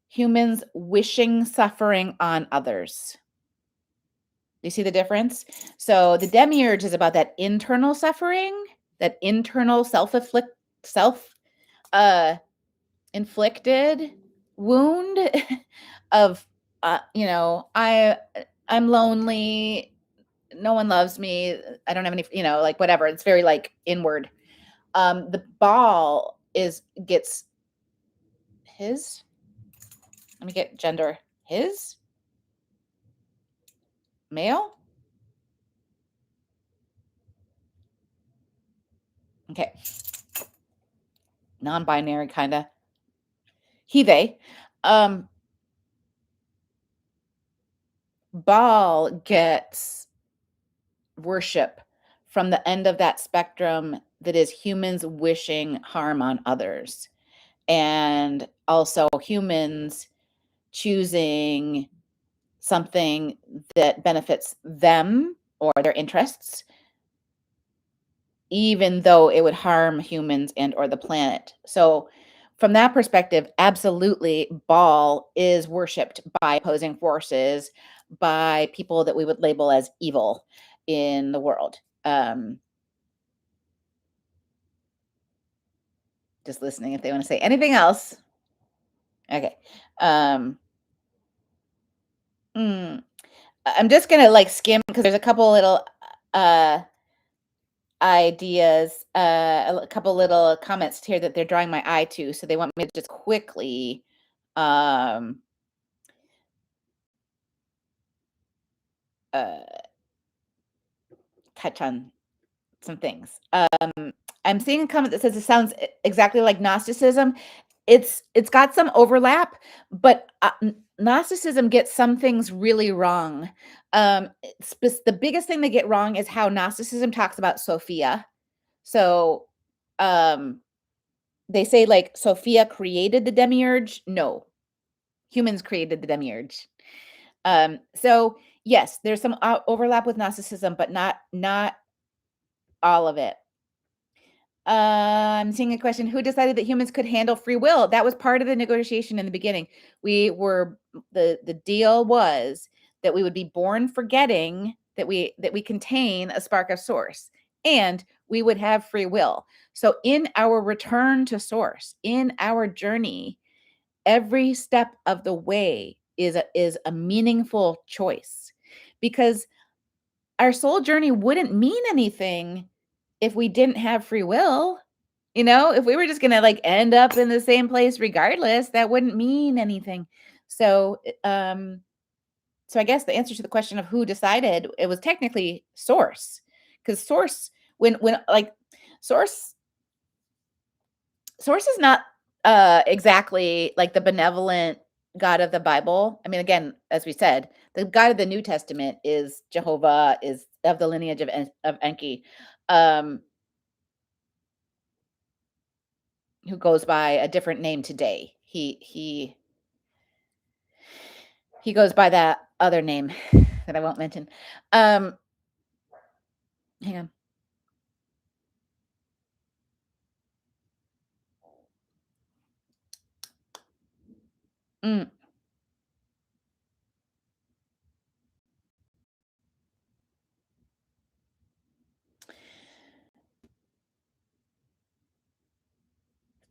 humans wishing suffering on others. You see the difference? So the demiurge is about that internal suffering, that internal self uh inflicted wound of I'm lonely, no one loves me, I don't have any, like whatever. It's very like inward. The Baal gets his, let me get gender, his male. Okay. Non-binary kind of. He, they. Baal gets worship from the end of that spectrum that is humans wishing harm on others, and also humans choosing something that benefits them or their interests, even though it would harm humans and or the planet. So from that perspective, absolutely, Baal is worshipped by opposing forces, by people that we would label as evil in the world. Just listening if they want to say anything else. Okay. Hmm. I'm just gonna like skim because there's a couple little ideas, a couple little comments here that they're drawing my eye to. So they want me to just quickly um uh touch on some things. I'm seeing a comment that says it sounds exactly like Gnosticism. It's got some overlap, but Gnosticism gets some things really wrong. The biggest thing they get wrong is how Gnosticism talks about Sophia. So they say like Sophia created the demiurge. No, humans created the demiurge. So yes, there's some overlap with Gnosticism, but not all of it. I'm seeing a question. Who decided that humans could handle free will? That was part of the negotiation in the beginning. We were the deal was that we would be born forgetting that we contain a spark of source, and we would have free will. So in our return to source, in our journey, every step of the way is a meaningful choice, because our soul journey wouldn't mean anything if we didn't have free will. If we were just gonna, like, end up in the same place regardless, that wouldn't mean anything. So, so I guess the answer to the question of who decided, it was technically Source, because Source, when like, Source Source is not, exactly like the benevolent God of the Bible. I mean, again, as we said, the God of the New Testament is Jehovah, is of the lineage of Enki, um, who goes by a different name today. He goes by that other name that I won't mention. Um, Hang on. Mm,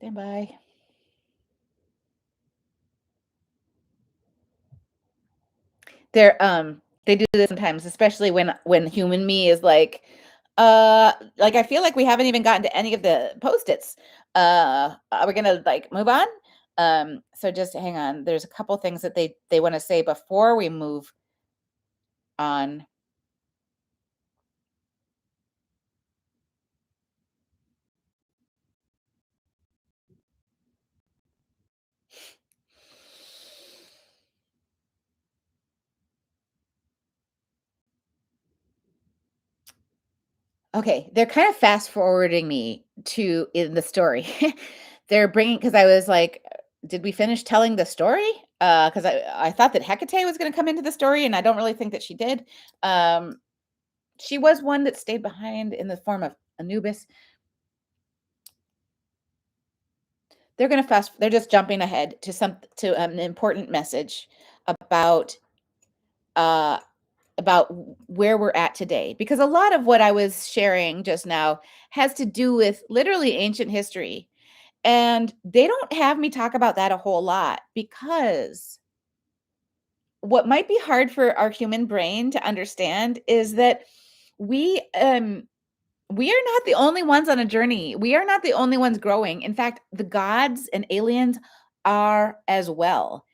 Stand by. They do this sometimes, especially when human me is like, I feel like we haven't even gotten to any of the post-its. Are we gonna, like, move on? So just hang on. There's a couple things that they want to say before we move on. Okay, they're kind of fast forwarding me to in the story. They're bringing, because I was like, did we finish telling the story? Because I thought that Hecate was going to come into the story, and I don't really think that she did. Um, she was one that stayed behind in the form of Anubis. They're going to fast. They're just jumping ahead to an important message about uh about where we're at today, because a lot of what I was sharing just now has to do with literally ancient history. And they don't have me talk about that a whole lot, because what might be hard for our human brain to understand is that we we are not the only ones on a journey. We are not the only ones growing. In fact, the gods and aliens are as well.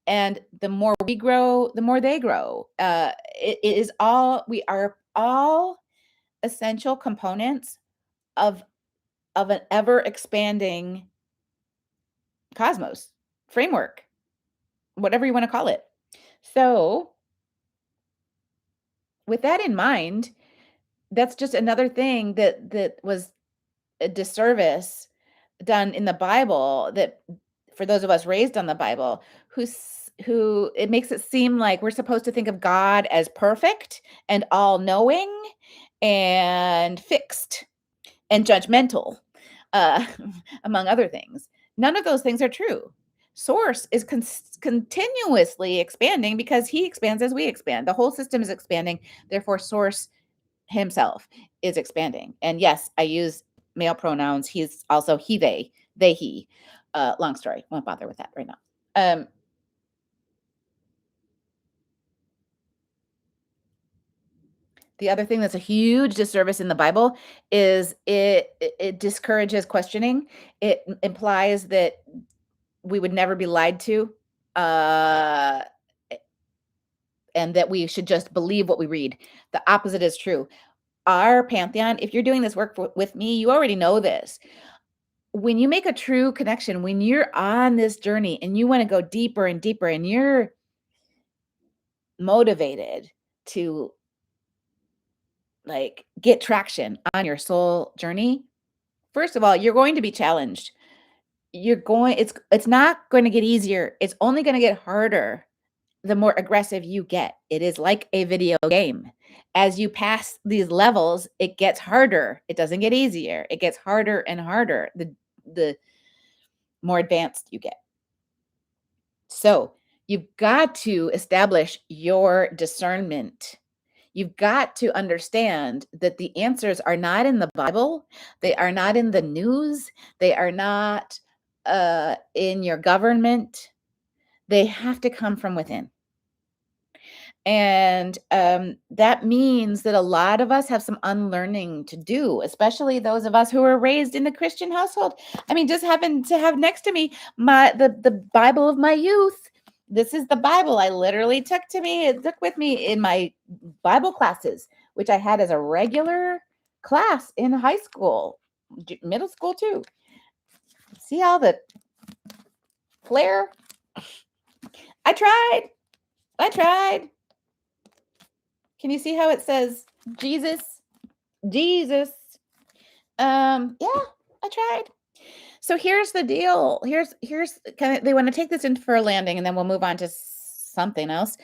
And the more we grow, the more they grow. It is all, we are all essential components of an ever expanding cosmos framework, whatever you want to call it. So, with that in mind, that's just another thing that was a disservice done in the Bible, that for those of us raised on the Bible, who it makes it seem like we're supposed to think of God as perfect and all-knowing and fixed and judgmental, uh, among other things. None of those things are true. Source is continuously expanding, because he expands as we expand. The whole system is expanding. Therefore, Source himself is expanding. And yes, I use male pronouns. He's also he, they, he. Long story. Won't bother with that right now. The other thing that's a huge disservice in the Bible is it discourages questioning. It implies that we would never be lied to, uh, and that we should just believe what we read. The opposite is true. Our pantheon, if you're doing this work with me, you already know this. When you make a true connection, when you're on this journey and you want to go deeper and deeper, and you're motivated to, like, get traction on your soul journey, first of all, you're going to be challenged. It's not going to get easier. It's only going to get harder. the more aggressive you get. It is like a video game. As you pass these levels, it gets harder. It doesn't get easier. It gets harder and harder the more advanced you get. So, you've got to establish your discernment. You've got to understand that the answers are not in the Bible, they are not in the news, they are not in your government. They have to come from within. And that means that a lot of us have some unlearning to do, especially those of us who were raised in a Christian household. I mean, just happen to have next to me the Bible of my youth. This is the Bible I literally took with me in my Bible classes, which I had as a regular class in high school, middle school too. See all the flair? I tried. I tried. Can you see how it says Jesus? Jesus. Yeah, I tried. So here's the deal. Here's kind of they want to take this in for a landing, and then we'll move on to something else.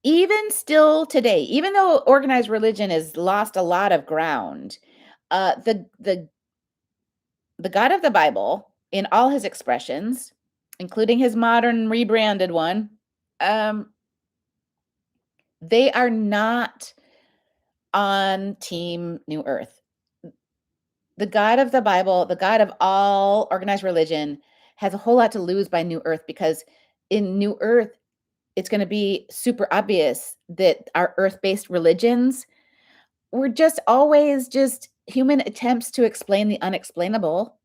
Even still today, even though organized religion has lost a lot of ground, the God of the Bible in all his expressions, including his modern rebranded one, they are not on Team New Earth. The God of the Bible, the God of all organized religion, has a whole lot to lose by New Earth, because in New Earth, it's going to be super obvious that our earth-based religions were just always just human attempts to explain the unexplainable.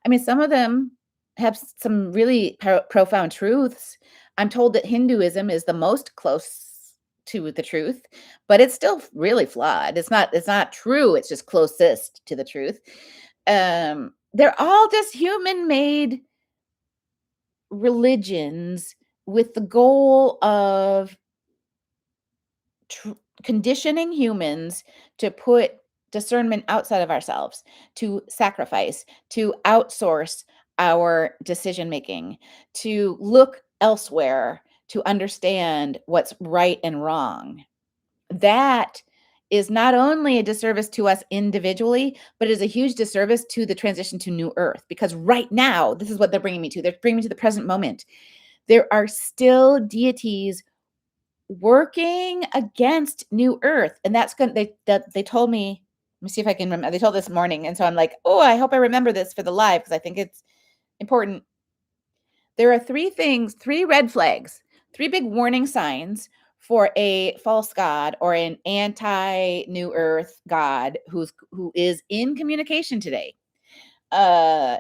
I mean, some of them have some really profound truths. I'm told that Hinduism is the most close to the truth, but it's still really flawed. It's not true. It's just closest to the truth. They're all just human-made religions with the goal of conditioning humans to put discernment outside of ourselves, to sacrifice, to outsource our decision making, to look elsewhere, to understand what's right and wrong. That is not only a disservice to us individually, but it is a huge disservice to the transition to New Earth. Because right now, this is what they're bringing me to. They're bringing me to the present moment. There are still deities working against New Earth, and that's going. They told me. Let me see if I can remember. They told this morning, and so I'm like, oh, I hope I remember this for the live, because I think it's important. There are three red flags, three big warning signs for a false god or an anti-New Earth god who is in communication today. I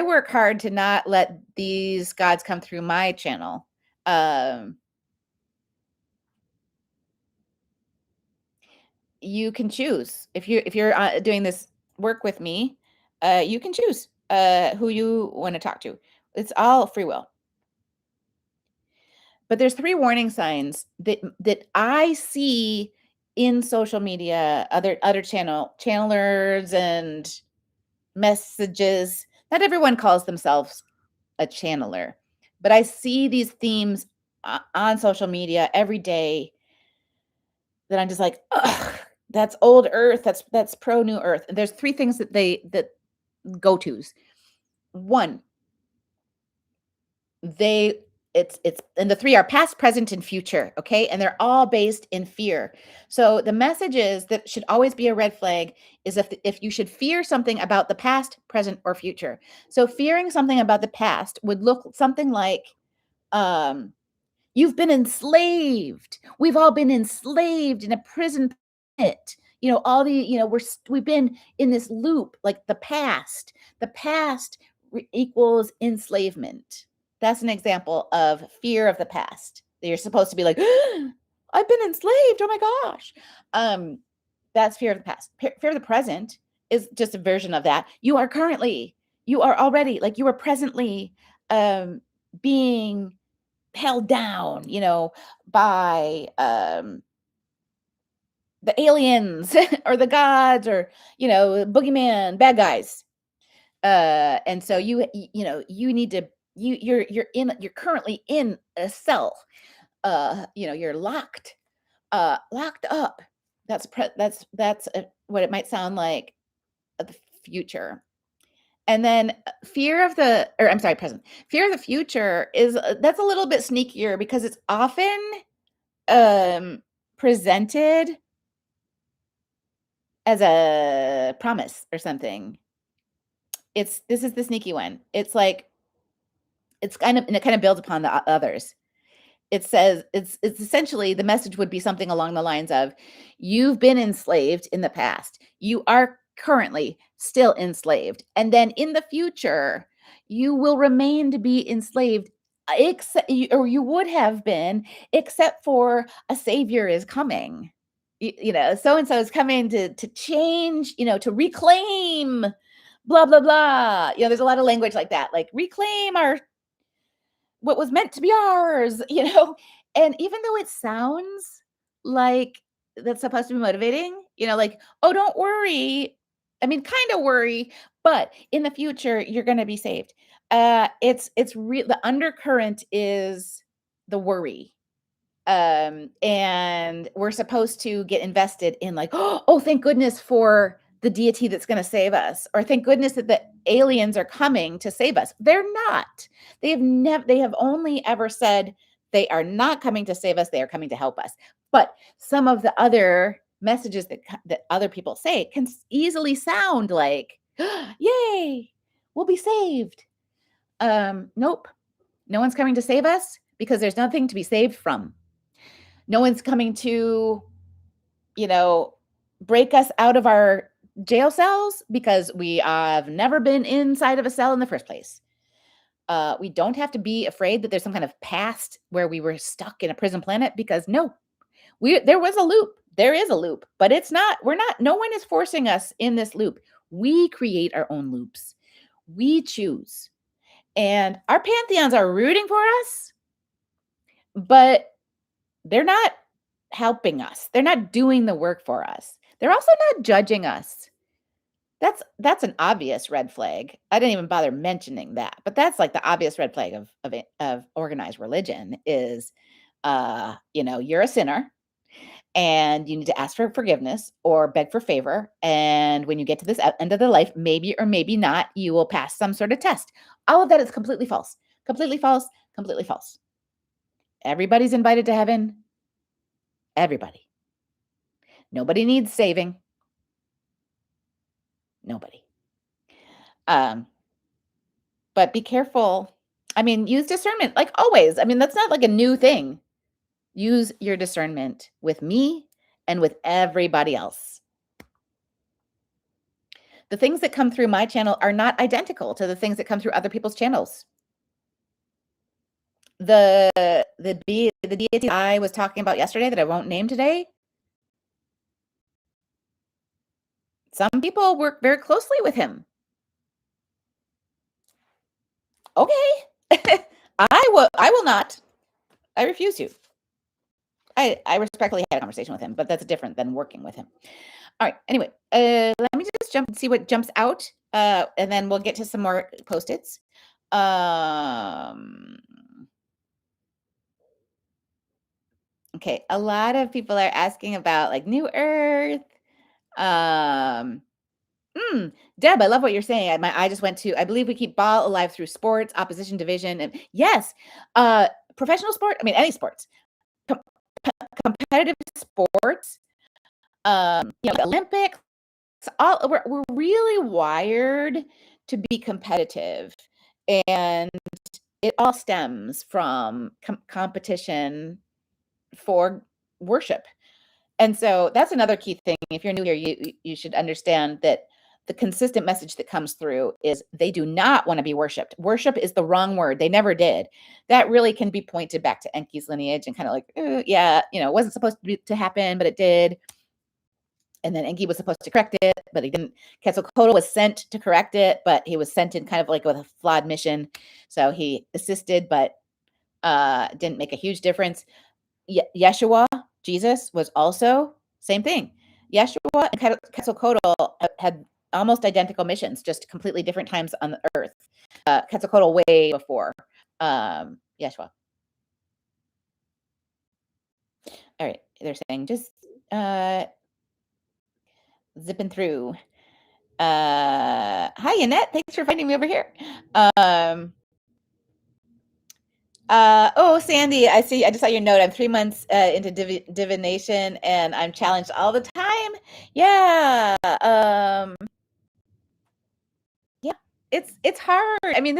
work hard to not let these gods come through my channel. You can choose if you're doing this work with me. You can choose who you want to talk to. It's all free will. But there's three warning signs that I see in social media, other channelers and messages. Not everyone calls themselves a channeler, but I see these themes on social media every day that I'm just like, ugh, that's old Earth. That's pro New Earth. And there's three things that go tos. One, it's and the three are past, present, and future. Okay, and they're all based in fear. So the message is that should always be a red flag is if you should fear something about the past, present, or future. So fearing something about the past would look something like, you've been enslaved. We've all been enslaved in a prison pit. All we've been in this loop, like the past. The past equals enslavement. That's an example of fear of the past. That you're supposed to be like, I've been enslaved. Oh my gosh. That's fear of the past. Fear of the present is just a version of that. You are already, like you are presently being held down, by the aliens or the gods or, boogeyman, bad guys. And so you need to you're currently in a cell. You're locked up. That's what it might sound like the future. And then present. Fear of the future is that's a little bit sneakier because it's often presented as a promise or something. This is the sneaky one. It's like it's kind of and it kind of builds upon the others. It says it's essentially the message would be something along the lines of you've been enslaved in the past. You are currently still enslaved. And then in the future, you will remain to be enslaved or you would have been except for a savior is coming. So and so is coming to change, to reclaim blah blah blah. There's a lot of language like that, like reclaim our what was meant to be ours. And even though it sounds like that's supposed to be motivating, like, oh, don't worry. I mean, kind of worry, but in the future, you're going to be saved. It's real. The undercurrent is the worry. And we're supposed to get invested in like, oh, thank goodness for the deity that's going to save us, or thank goodness that the aliens are coming to save us. They're not. They have only ever said they are not coming to save us. They are coming to help us. But some of the other messages that other people say can easily sound like, yay, we'll be saved. Nope. No one's coming to save us because there's nothing to be saved from. No one's coming to, break us out of our jail cells because we have never been inside of a cell in the first place. We don't have to be afraid that there's some kind of past where we were stuck in a prison planet because no, there was a loop. There is a loop, but no one is forcing us in this loop. We create our own loops. We choose. And our pantheons are rooting for us, but they're not helping us. They're not doing the work for us. They're also not judging us. That's an obvious red flag. I didn't even bother mentioning that, but that's like the obvious red flag of organized religion is, you're a sinner and you need to ask for forgiveness or beg for favor. And when you get to this end of the life, maybe or maybe not, you will pass some sort of test. All of that is completely false, completely false, completely false. Everybody's invited to heaven. Everybody. Nobody needs saving. Nobody. But be careful. I mean, use discernment like always. I mean, that's not like a new thing. Use your discernment with me and with everybody else. The things that come through my channel are not identical to the things that come through other people's channels. The deity I was talking about yesterday that I won't name today, some people work very closely with him. Okay. I will not. I refuse to. I respectfully had a conversation with him, but that's different than working with him. All right. Anyway, let me just jump and see what jumps out, and then we'll get to some more post-its. Okay. A lot of people are asking about like New Earth. Deb, I love what you're saying. My eye just went to, I believe we keep Baal alive through sports, opposition, division, and yes, professional sport. I mean, any sports, competitive sports, the Olympics. We're really wired to be competitive, and it all stems from competition for worship. And so that's another key thing. If you're new here, you should understand that the consistent message that comes through is they do not want to be worshipped. Worship is the wrong word. They never did. That really can be pointed back to Enki's lineage and kind of like, it wasn't supposed to happen, but it did. And then Enki was supposed to correct it, but he didn't. Quetzalcoatl was sent to correct it, but he was sent in kind of like with a flawed mission. So he assisted, but didn't make a huge difference. Yeshua, Jesus, was also same thing. Yeshua and Quetzalcoatl had almost identical missions, just completely different times on the earth. Quetzalcoatl way before Yeshua. All right, they're saying just zipping through. Hi, Annette. Thanks for finding me over here. Oh, Sandy, I see. I just saw your note. I'm 3 months into divination, and I'm challenged all the time. Yeah. Yeah, it's hard. I mean,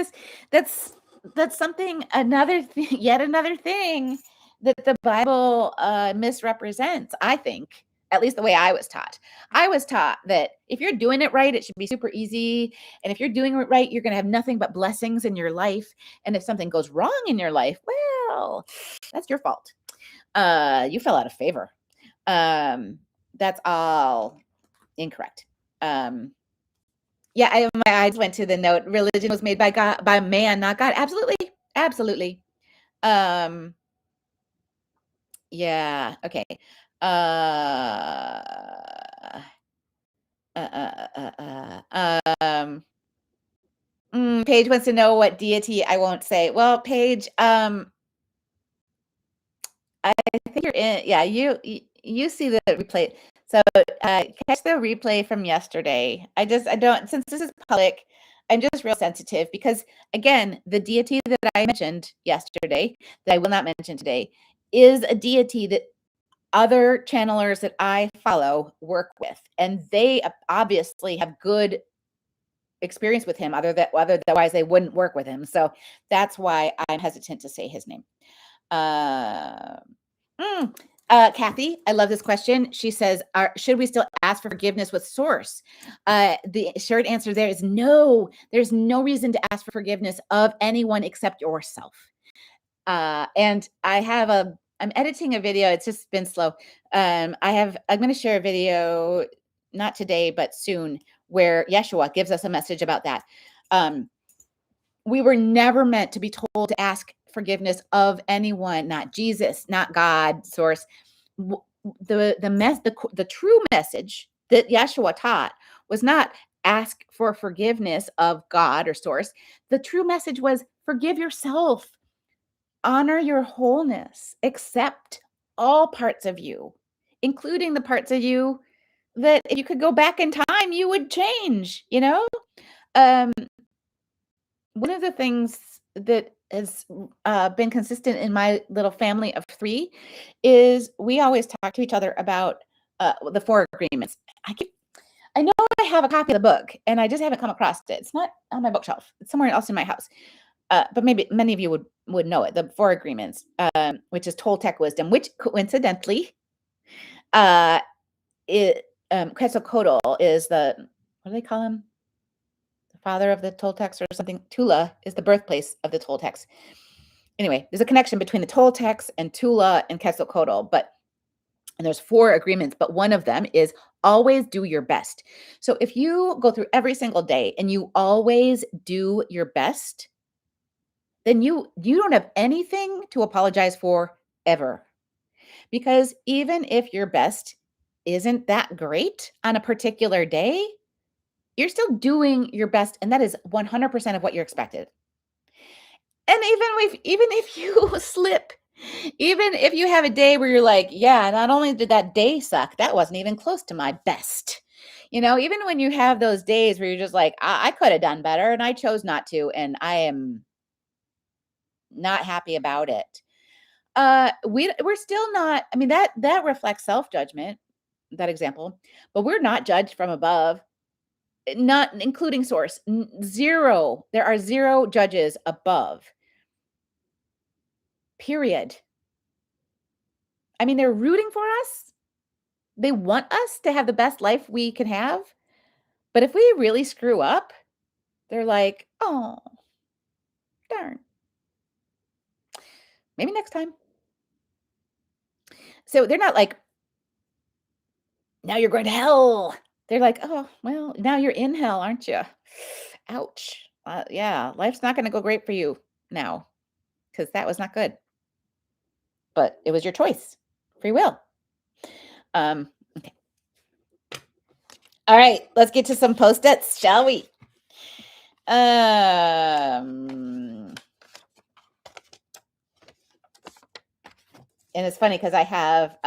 that's that's something another yet another thing that the Bible misrepresents, I think. At least the way I was taught. I was taught that if you're doing it right, it should be super easy. And if you're doing it right, you're going to have nothing but blessings in your life. And if something goes wrong in your life, well, that's your fault. You fell out of favor. That's all incorrect. Yeah, my eyes went to the note. Religion was made by God, by man, not God. Absolutely, absolutely. Um, yeah. Okay. Uh, uh, uh, Paige wants to know what deity I won't say. Well, Paige, I think you're in. Yeah, you see the replay. So catch the replay from yesterday. I don't, since this is public, I'm just real sensitive because again, the deity that I mentioned yesterday, that I will not mention today, is a deity that other channelers that I follow work with, and they obviously have good experience with him. Otherwise they wouldn't work with him. So that's why I'm hesitant to say his name. Uh, Kathy, I love this question. She says, should we still ask for forgiveness with source? The short answer there is no. There's no reason to ask for forgiveness of anyone except yourself. And I'm editing a video. It's just been slow. I'm going to share a video, not today, but soon, where Yeshua gives us a message about that. We were never meant to be told to ask forgiveness of anyone, not Jesus, not God, source. The true message that Yeshua taught was not ask for forgiveness of God or source. The true message was forgive yourself, honor your wholeness, accept all parts of you, including the parts of you that if you could go back in time, you would change, Um, one of the things that has been consistent in my little family of three is we always talk to each other about the four agreements. I know I have a copy of the book and I just haven't come across it. It's not on my bookshelf. It's somewhere else in my house. But maybe many of you would know it. The four agreements, which is Toltec wisdom, which coincidentally, Quetzalcoatl is what do they call him? Father of the Toltecs or something. Tula is the birthplace of the Toltecs. Anyway, there's a connection between the Toltecs and Tula and Quetzalcoatl, and there's four agreements, but one of them is always do your best. So if you go through every single day and you always do your best, then you don't have anything to apologize for ever. Because even if your best isn't that great on a particular day, you're still doing your best, and that is 100% of what you're expected. And even if you slip, even if you have a day where you're like, yeah, not only did that day suck, that wasn't even close to my best. Even when you have those days where you're just like, I could have done better and I chose not to, and I am not happy about it. We're still not, I mean, that reflects self-judgment, that example, but we're not judged from above. Not including source. Zero. There are zero judges above. Period. I mean, they're rooting for us. They want us to have the best life we can have. But if we really screw up, they're like, oh, darn. Maybe next time. So they're not like, now you're going to hell. They're like, oh, well, now you're in hell, aren't you? Ouch. Yeah, life's not going to go great for you now because that was not good. But it was your choice. Free will. Okay. All right, let's get to some post-its, shall we? And it's funny because I have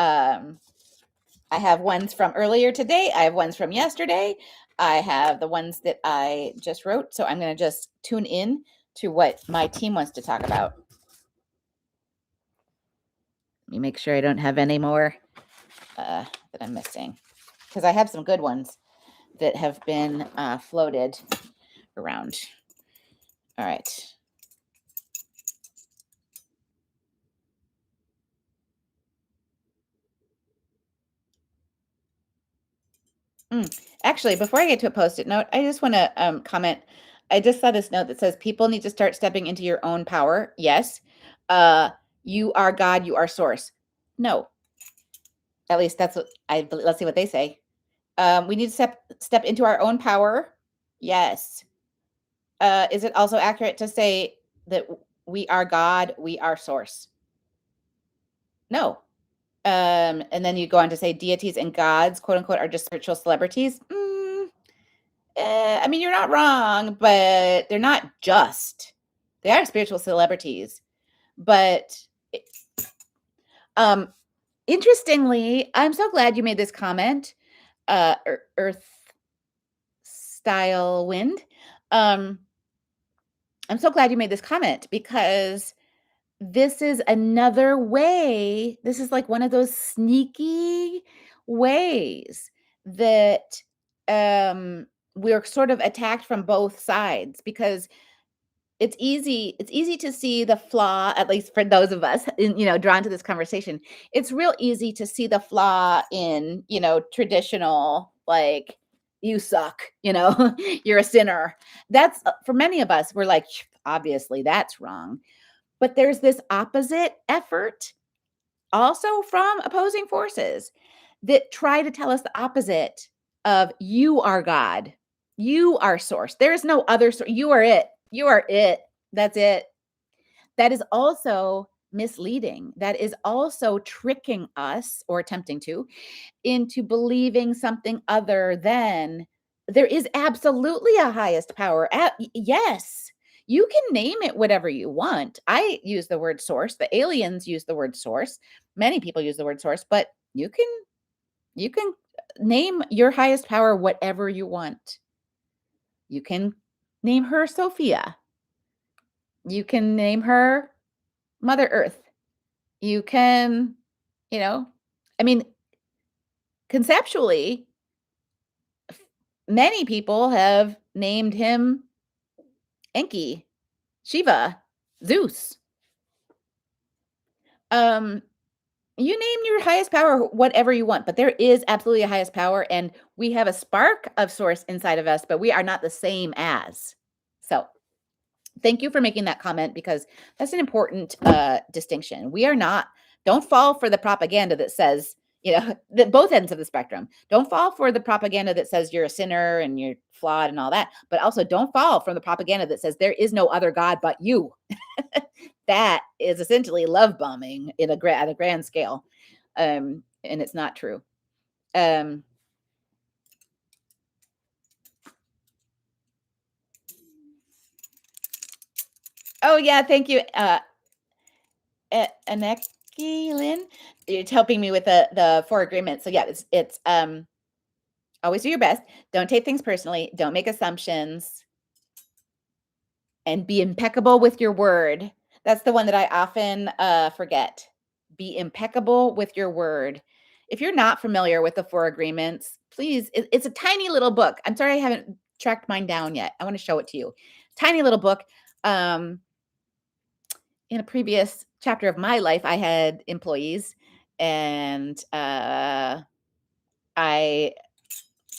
ones from earlier today. I have ones from yesterday. I have the ones that I just wrote. So I'm going to just tune in to what my team wants to talk about. Let me make sure I don't have any more that I'm missing, because I have some good ones that have been floated around. All right. Actually, before I get to a post-it note, I just want to comment. I just saw this note that says people need to start stepping into your own power. Yes. You are God, you are source. No, at least that's what I believe. Let's see what they say. We need to step into our own power. Yes. Is it also accurate to say that we are God, we are source? No. And then you go on to say deities and gods, quote unquote, are just spiritual celebrities. I mean, you're not wrong, but they're not just. They are spiritual celebrities. But um, interestingly, I'm so glad you made this comment, Earth Style Wind. I'm so glad you made this comment, because this is another way. This is like one of those sneaky ways that we're sort of attacked from both sides, because it's easy to see the flaw, at least for those of us in, drawn to this conversation. It's real easy to see the flaw in, traditional, like, you suck, you're a sinner. That's for many of us, we're like, obviously that's wrong. But there's this opposite effort also from opposing forces that try to tell us the opposite of you are God. You are source. There is no other source. You are it. You are it. That's it. That is also misleading. That is also tricking us, or attempting to, into believing something other than there is absolutely a highest power. Yes, you can name it whatever you want. I use the word source. The aliens use the word source. Many people use the word source, but you can name your highest power whatever you want. You can name her Sophia. You can name her Mother Earth. You can, I mean, conceptually, many people have named him Enki, Shiva, Zeus. You name your highest power whatever you want, but there is absolutely a highest power, and we have a spark of source inside of us, but we are not the same as. So thank you for making that comment, because that's an important distinction. We are not, don't fall for the propaganda that says, that both ends of the spectrum. Don't fall for the propaganda that says you're a sinner and you're flawed and all that, but also don't fall for the propaganda that says there is no other God but you. That is essentially love bombing at a grand scale. And it's not true. Oh yeah, thank you. Aneki Lynn, it's helping me with the 4 agreements. So yeah, it's always do your best. Don't take things personally. Don't make assumptions. And be impeccable with your word. That's the one that I often forget. Be impeccable with your word. If you're not familiar with the 4 agreements, please, it's a tiny little book. I'm sorry I haven't tracked mine down yet. I want to show it to you. Tiny little book. In a previous chapter of my life, I had employees, and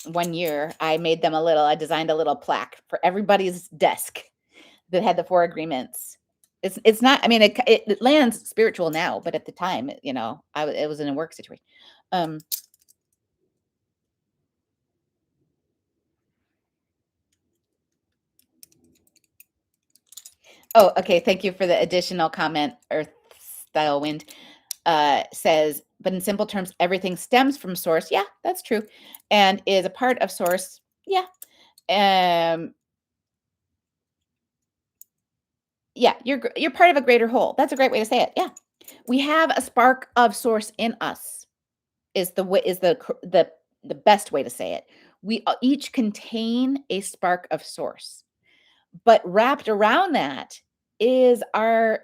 one year I designed a little plaque for everybody's desk that had the 4 agreements. It's not, I mean, it lands spiritual now, but at the time, it was in a work situation. Oh, okay. Thank you for the additional comment, Earth Style Wind. says, but in simple terms, everything stems from source. Yeah, that's true. And is a part of source. Yeah. Um, yeah, you're part of a greater whole. That's a great way to say it. Yeah. We have a spark of source in us is the way is the best way to say it. We each contain a spark of source, but wrapped around that is our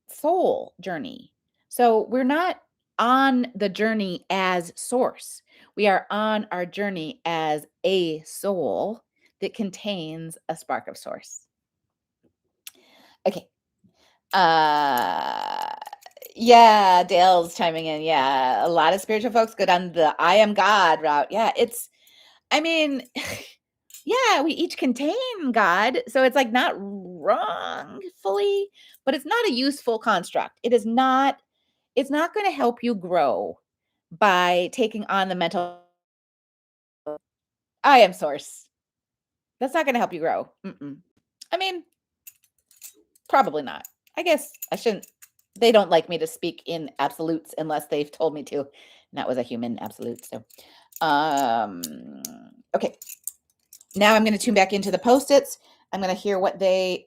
soul journey. So we're not on the journey as source. We are on our journey as a soul that contains a spark of source. Okay. Uh yeah, Dale's chiming in. Yeah, a lot of spiritual folks go down the I am God route. Yeah, I mean, yeah, we each contain God. So it's like not wrong fully, but it's not a useful construct. It's not going to help you grow by taking on the mental I am source. That's not going to help you grow. Mm-mm. I mean, probably not. I guess I shouldn't. They don't like me to speak in absolutes unless they've told me to. And that was a human absolute. So, um, okay. Now I'm going to tune back into the post-its. I'm going to hear what they.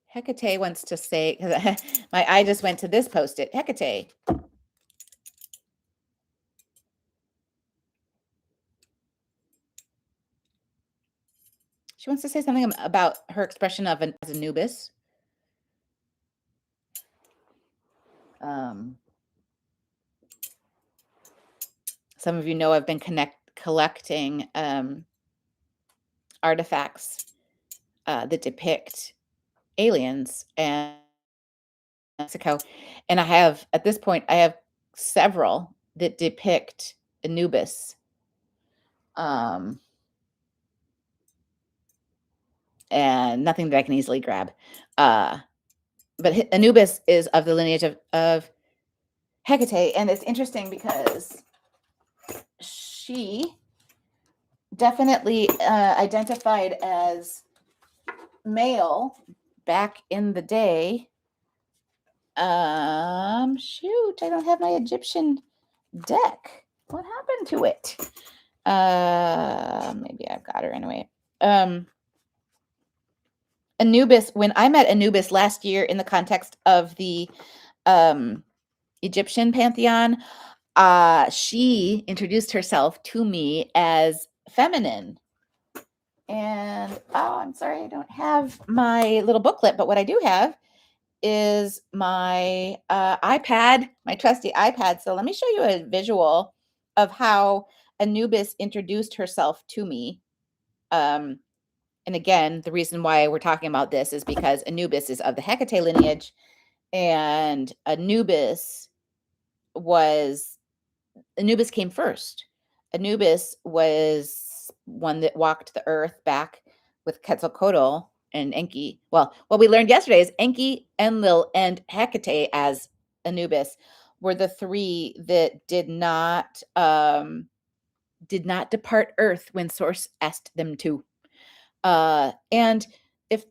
Hecate wants to say, because my eye just went to this post-it. Hecate. She wants to say something about her expression of an as Anubis. Um, some of you know I've been collecting artifacts that depict aliens and Mexico, and I have at this point I have several that depict Anubis. Um, and nothing that I can easily grab. But Anubis is of the lineage of Hecate, and it's interesting because she definitely identified as male back in the day. Shoot, I don't have my Egyptian deck. What happened to it? Maybe I've got her anyway. Anubis, when I met Anubis last year in the context of the um, Egyptian pantheon, she introduced herself to me as feminine. And oh, I'm sorry, I don't have my little booklet, but what I do have is my iPad, my trusty iPad. So let me show you a visual of how Anubis introduced herself to me. And again, the reason why we're talking about this is because Anubis is of the Hecate lineage, and was Anubis came first. Anubis was one that walked the earth back with Quetzalcoatl and Enki. Well, what we learned yesterday is Enki, Enlil, and Hecate as Anubis were the three that did not depart Earth when Source asked them to. And if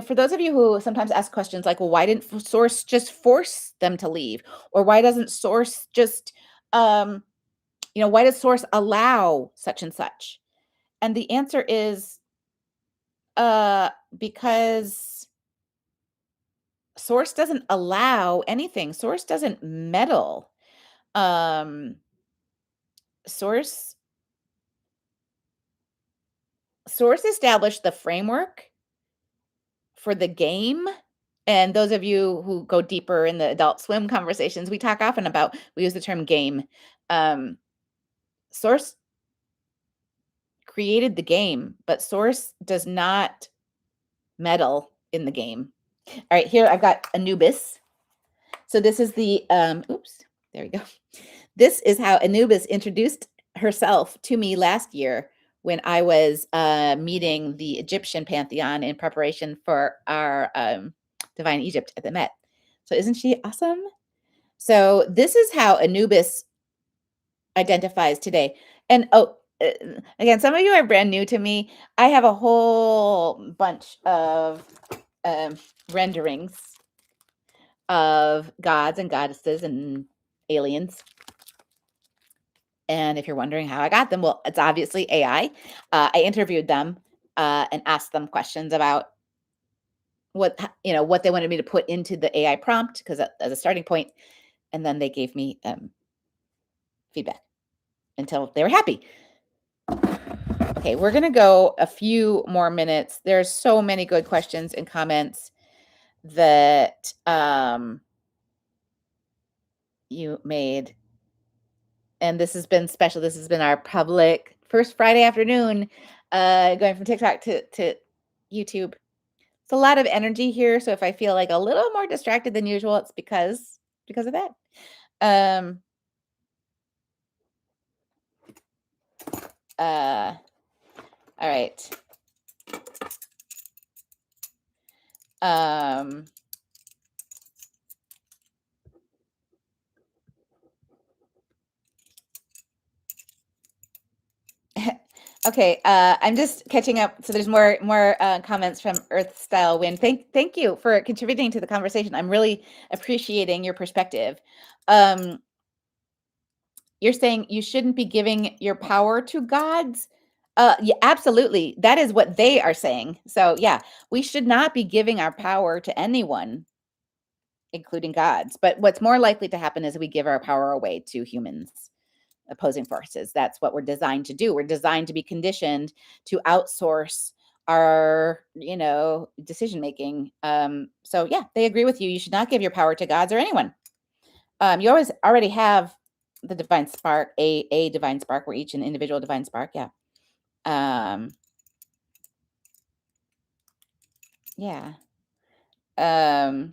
for those of you who sometimes ask questions like, well, why didn't Source just force them to leave, or why doesn't Source just why does Source allow such and such? And the answer is because Source doesn't allow anything. Source doesn't meddle. Um, Source Source established the framework for the game. And those of you who go deeper in the Adult Swim conversations, we talk often about, we use the term game. Source created the game, but Source does not meddle in the game. All right, here I've got Anubis. So this is the, oops, there we go. This is how Anubis introduced herself to me last year when I was meeting the Egyptian pantheon in preparation for our Divine Egypt at the Met. So isn't she awesome? So this is how Anubis identifies today. And again, some of you are brand new to me. I have a whole bunch of um, renderings of gods and goddesses and aliens. And if you're wondering how I got them, well, it's obviously AI. I interviewed them and asked them questions about what they wanted me to put into the AI prompt because as a starting point, and then they gave me feedback until they were happy. Okay, we're gonna go a few more minutes. There's so many good questions and comments that you made, and this has been special. This has been our public first Friday afternoon, going from TikTok to YouTube. It's a lot of energy here, so if I feel like a little more distracted than usual, it's because of that. Um, uh, all right. Um, okay, I'm just catching up. So there's more comments from Earth Style Wind. Thank you for contributing to the conversation. I'm really appreciating your perspective. Um, you're saying you shouldn't be giving your power to gods. Yeah, absolutely. That is what they are saying. So yeah, we should not be giving our power to anyone, including gods. But what's more likely to happen is we give our power away to humans, opposing forces. That's what we're designed to do. We're designed to be conditioned to outsource our, decision making. So yeah, they agree with you. You should not give your power to gods or anyone. You always already have the divine spark, a divine spark. We're each an individual divine spark. Yeah. Um, yeah. Um,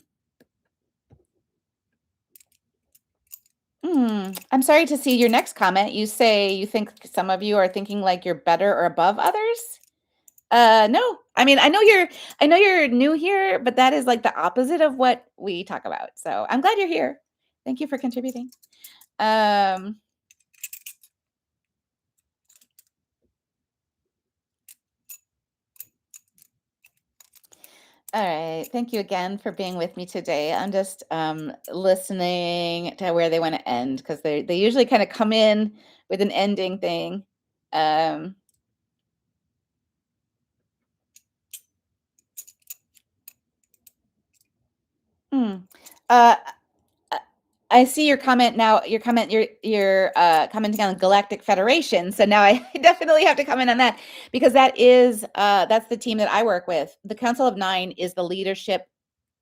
I'm sorry to see your next comment. You say you think some of you are thinking like you're better or above others. No. I mean, I know you're new here, but that is like the opposite of what we talk about. So I'm glad you're here. Thank you for contributing. Um, all right. Thank you again for being with me today. I'm just listening to where they want to end because they usually kind of come in with an ending thing. Um, hmm. uh, Uh, I see your comment now. You're commenting on the Galactic Federation. So now I definitely have to comment on that because that's the team that I work with. The Council of Nine is the leadership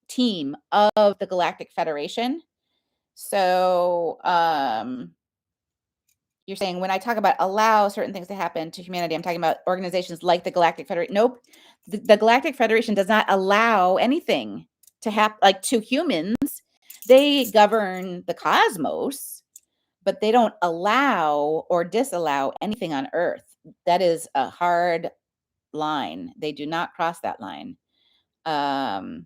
team of the Galactic Federation. So you're saying when I talk about allow certain things to happen to humanity, I'm talking about organizations like the Galactic Federation. Nope, the Galactic Federation does not allow anything to happen like to humans. They govern the cosmos, but they don't allow or disallow anything on Earth. That is a hard line. They do not cross that line. Um,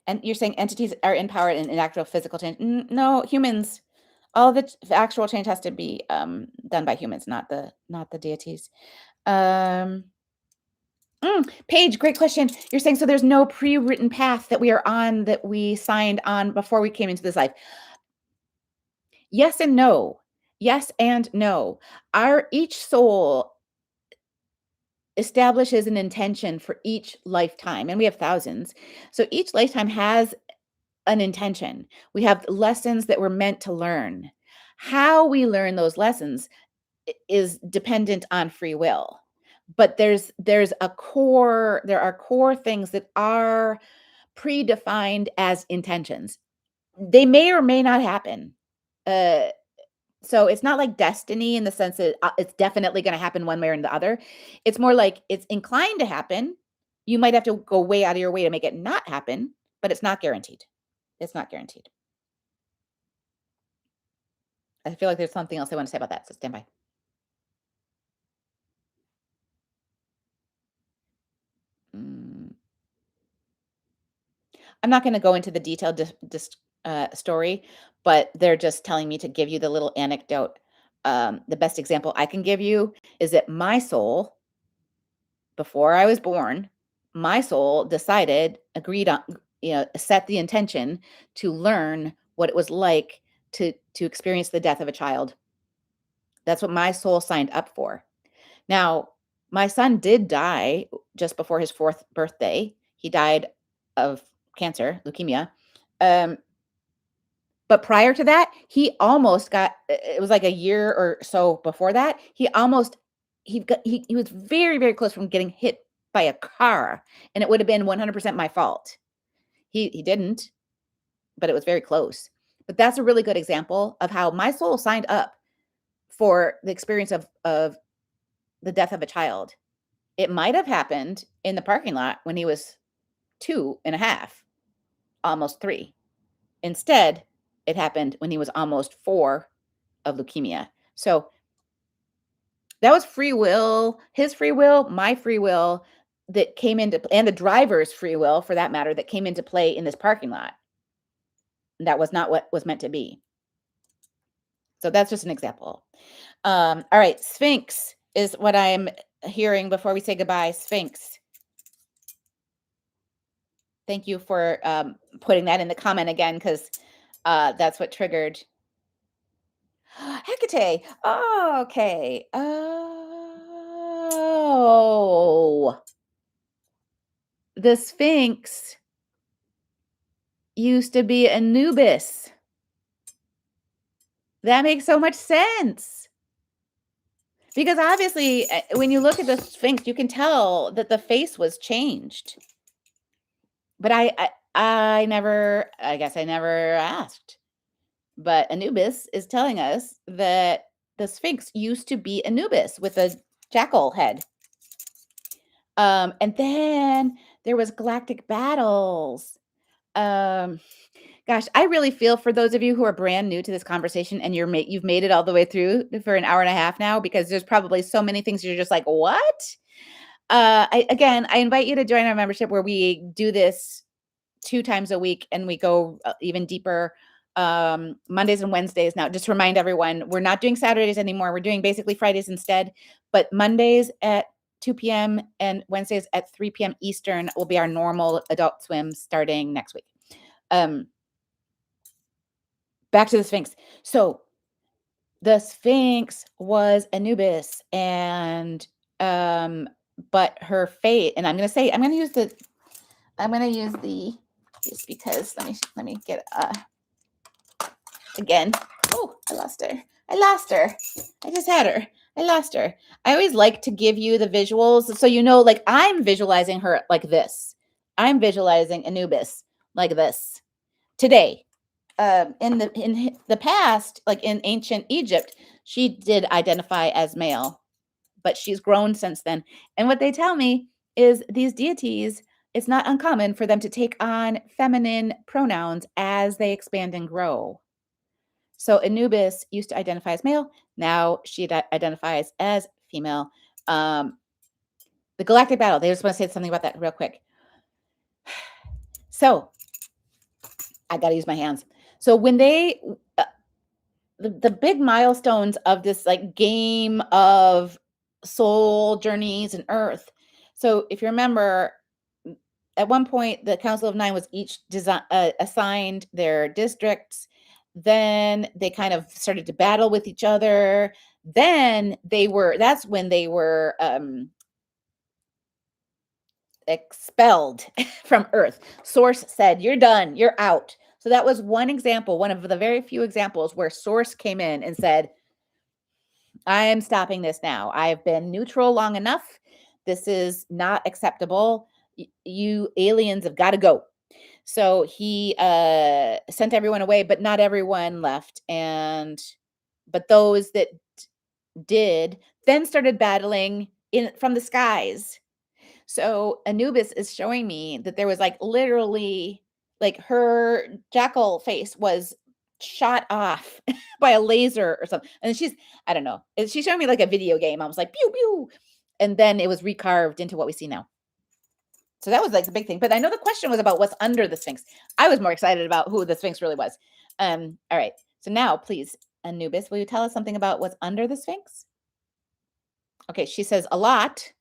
and you're saying entities are empowered in actual physical change. No, humans. All the actual change has to be done by humans, not the deities. Um, Paige, great question. You're saying so there's no pre-written path that we are on that we signed on before we came into this life. Yes and no. Yes and no. Our each soul establishes an intention for each lifetime, and we have thousands. So each lifetime has an intention. We have lessons that we're meant to learn. How we learn those lessons is dependent on free will. But there are core things that are predefined as intentions. They may or may not happen. Uh, so it's not like destiny in the sense that it's definitely going to happen one way or the other. It's more like it's inclined to happen. You might have to go way out of your way to make it not happen, but it's not guaranteed. It's not guaranteed. I feel like there's something else I want to say about that. So stand by. Mm, I'm not going to go into the detailed story, but they're just telling me to give you the little anecdote. The best example I can give you is that my soul before I was born, my soul decided, agreed on, set the intention to learn what it was like to experience the death of a child. That's what my soul signed up for. Now, my son did die just before his 4th birthday. He died of cancer, leukemia. Um, but prior to that, he almost got, it was like a year or so before that, he was very, very close from getting hit by a car, and it would have been 100% my fault. He didn't, but it was very close. But that's a really good example of how my soul signed up for the experience of the death of a child. It might have happened in the parking lot when he was 2.5, almost 3. Instead, it happened when he was almost 4 of leukemia. So that was free will, his free will, my free will that came into, and the driver's free will for that matter, that came into play in this parking lot. That was not what was meant to be. So that's just an example. All right, Sphinx is what I'm hearing before we say goodbye. Sphinx. Thank you for putting that in the comment again, because that's what triggered. Hecate. Oh, okay. Oh, the Sphinx used to be Anubis. That makes so much sense. Because obviously, when you look at the Sphinx, you can tell that the face was changed. But I never, I guess I never asked. But Anubis is telling us that the Sphinx used to be Anubis with a jackal head. And then there was galactic battles. Gosh, I really feel for those of you who are brand new to this conversation and you've made it all the way through for an hour and a half now, because there's probably so many things you're just like, what? I invite you to join our membership where we do this 2 times a week and we go even deeper, Mondays and Wednesdays. Now, just to remind everyone, we're not doing Saturdays anymore. We're doing basically Fridays instead, but Mondays at 2 p.m. and Wednesdays at 3 p.m. Eastern will be our normal Adult Swim starting next week. Back to the Sphinx. So the Sphinx was Anubis, and but her fate, and I'm going to use the just because let me get again. Oh, I lost her. I just had her. I lost her. I always like to give you the visuals so you know, like I'm visualizing her like this. I'm visualizing Anubis like this today. In the past, like in ancient Egypt, she did identify as male, but she's grown since then. And what they tell me is these deities, it's not uncommon for them to take on feminine pronouns as they expand and grow. So Anubis used to identify as male. Now she identifies as female. The galactic battle. They just want to say something about that real quick. So I got to use my hands. So when they, the big milestones of this like game of soul journeys and Earth. So if you remember, at one point the Council of Nine was each assigned their districts. Then they kind of started to battle with each other. Then that's when they were expelled from Earth. Source said, "You're done, you're out." So that was one example, one of the very few examples where Source came in and said, "I am stopping this now. I've been neutral long enough. This is not acceptable. You aliens have got to go." So he sent everyone away, but not everyone left. But those that did then started battling from the skies. So Anubis is showing me that there was like literally like her jackal face was shot off by a laser or something. And I don't know. She's showing me like a video game. I was like, pew, pew. And then it was recarved into what we see now. So that was like the big thing. But I know the question was about what's under the Sphinx. I was more excited about who the Sphinx really was. All right. So now, please, Anubis, will you tell us something about what's under the Sphinx? Okay, she says a lot.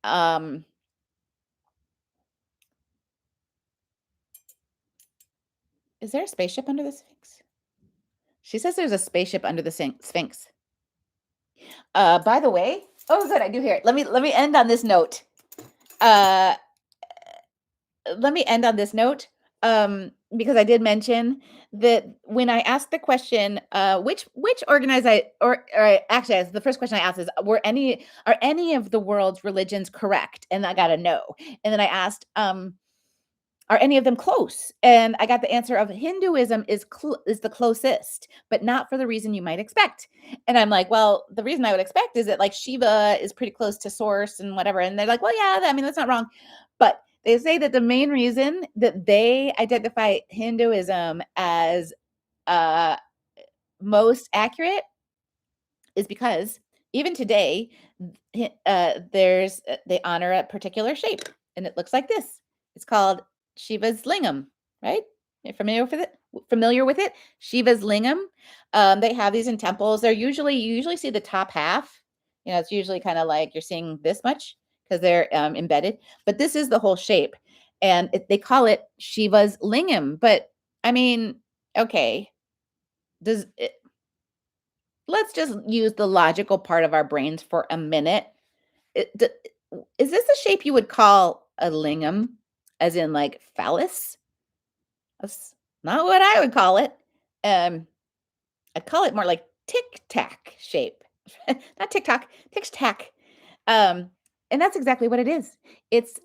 Um, is there a spaceship under the Sphinx? She says there's a spaceship under the Sphinx. By the way, oh good, I do hear it. Let me end on this note. Uh, let me end on this note. Because I did mention that when I asked the question, which organized or actually the first question I asked is are any of the world's religions correct? And I got a no. And then I asked, are any of them close? And I got the answer of Hinduism is the closest, but not for the reason you might expect. And I'm like, well, the reason I would expect is that like Shiva is pretty close to source and whatever. And they're like, well, yeah, I mean, that's not wrong. But they say that the main reason that they identify Hinduism as uh, most accurate is because even today, they honor a particular shape, and it looks like this. It's called Shiva's lingam, right? You're familiar with it? Familiar with it? Shiva's lingam. They have these in temples. You usually see the top half. It's usually kind of like you're seeing this much because they're embedded. But this is the whole shape, and they call it Shiva's lingam. But I mean, okay, does it, let's just use the logical part of our brains for a minute. Is this a shape you would call a lingam, as in like phallus? That's not what I would call it. Um, I'd call it more like tic tac shape, not TikTok, tic tac. And that's exactly what it is. It's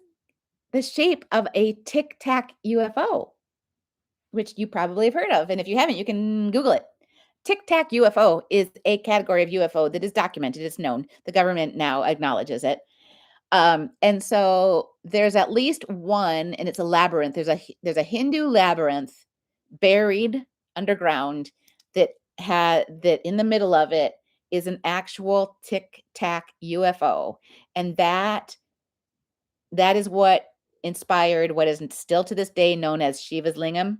the shape of a tic tac UFO, which you probably have heard of. And if you haven't, you can Google it. Tic Tac UFO is a category of UFO that is documented. It's known. The government now acknowledges it. And so there's at least one, and it's a labyrinth. There's a Hindu labyrinth buried underground that in the middle of it is an actual Tic Tac UFO, and that is what inspired what is still to this day known as Shiva's lingam.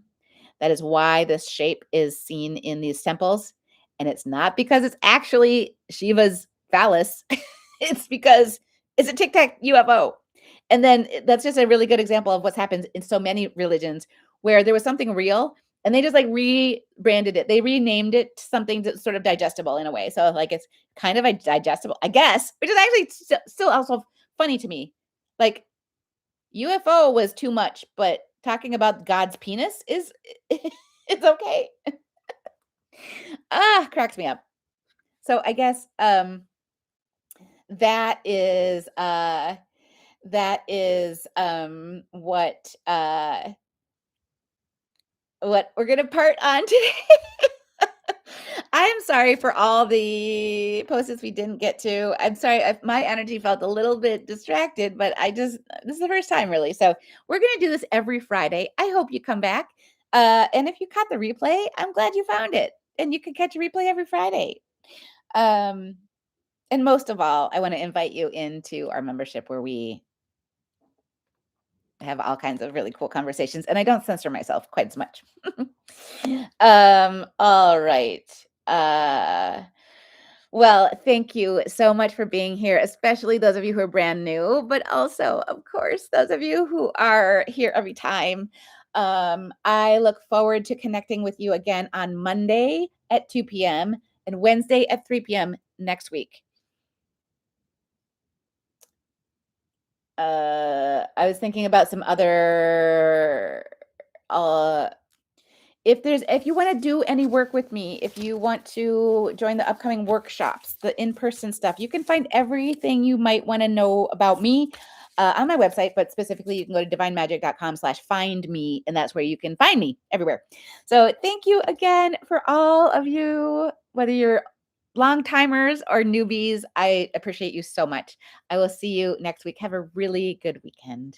That is why this shape is seen in these temples. And it's not because it's actually Shiva's phallus. It's because it's a Tic Tac UFO. And then that's just a really good example of what's happened in so many religions where there was something real and they just like rebranded it. They renamed it to something that's sort of digestible in a way. So like it's kind of a digestible, I guess, which is actually still also funny to me. Like UFO was too much, but talking about God's penis is it's okay. Cracks me up. So I guess that is what we're gonna part on today. I'm sorry for all the posts we didn't get to. I'm sorry, my energy felt a little bit distracted, but this is the first time really. So we're going to do this every Friday. I hope you come back. And if you caught the replay, I'm glad you found it. And you can catch a replay every Friday. And most of all, I want to invite you into our membership where we have all kinds of really cool conversations. And I don't censor myself quite as much. All right. Well, thank you so much for being here, especially those of you who are brand new, but also, of course, those of you who are here every time. I look forward to connecting with you again on Monday at 2 p.m. and Wednesday at 3 p.m. next week. I was thinking about some other if you want to do any work with me, if you want to join the upcoming workshops, the in-person stuff, you can find everything you might want to know about me on my website, but specifically you can go to divinemagic.com/find me, and that's where you can find me everywhere. So thank you again for all of you, whether you're long timers or newbies. I appreciate you so much. I will see you next week. Have a really good weekend.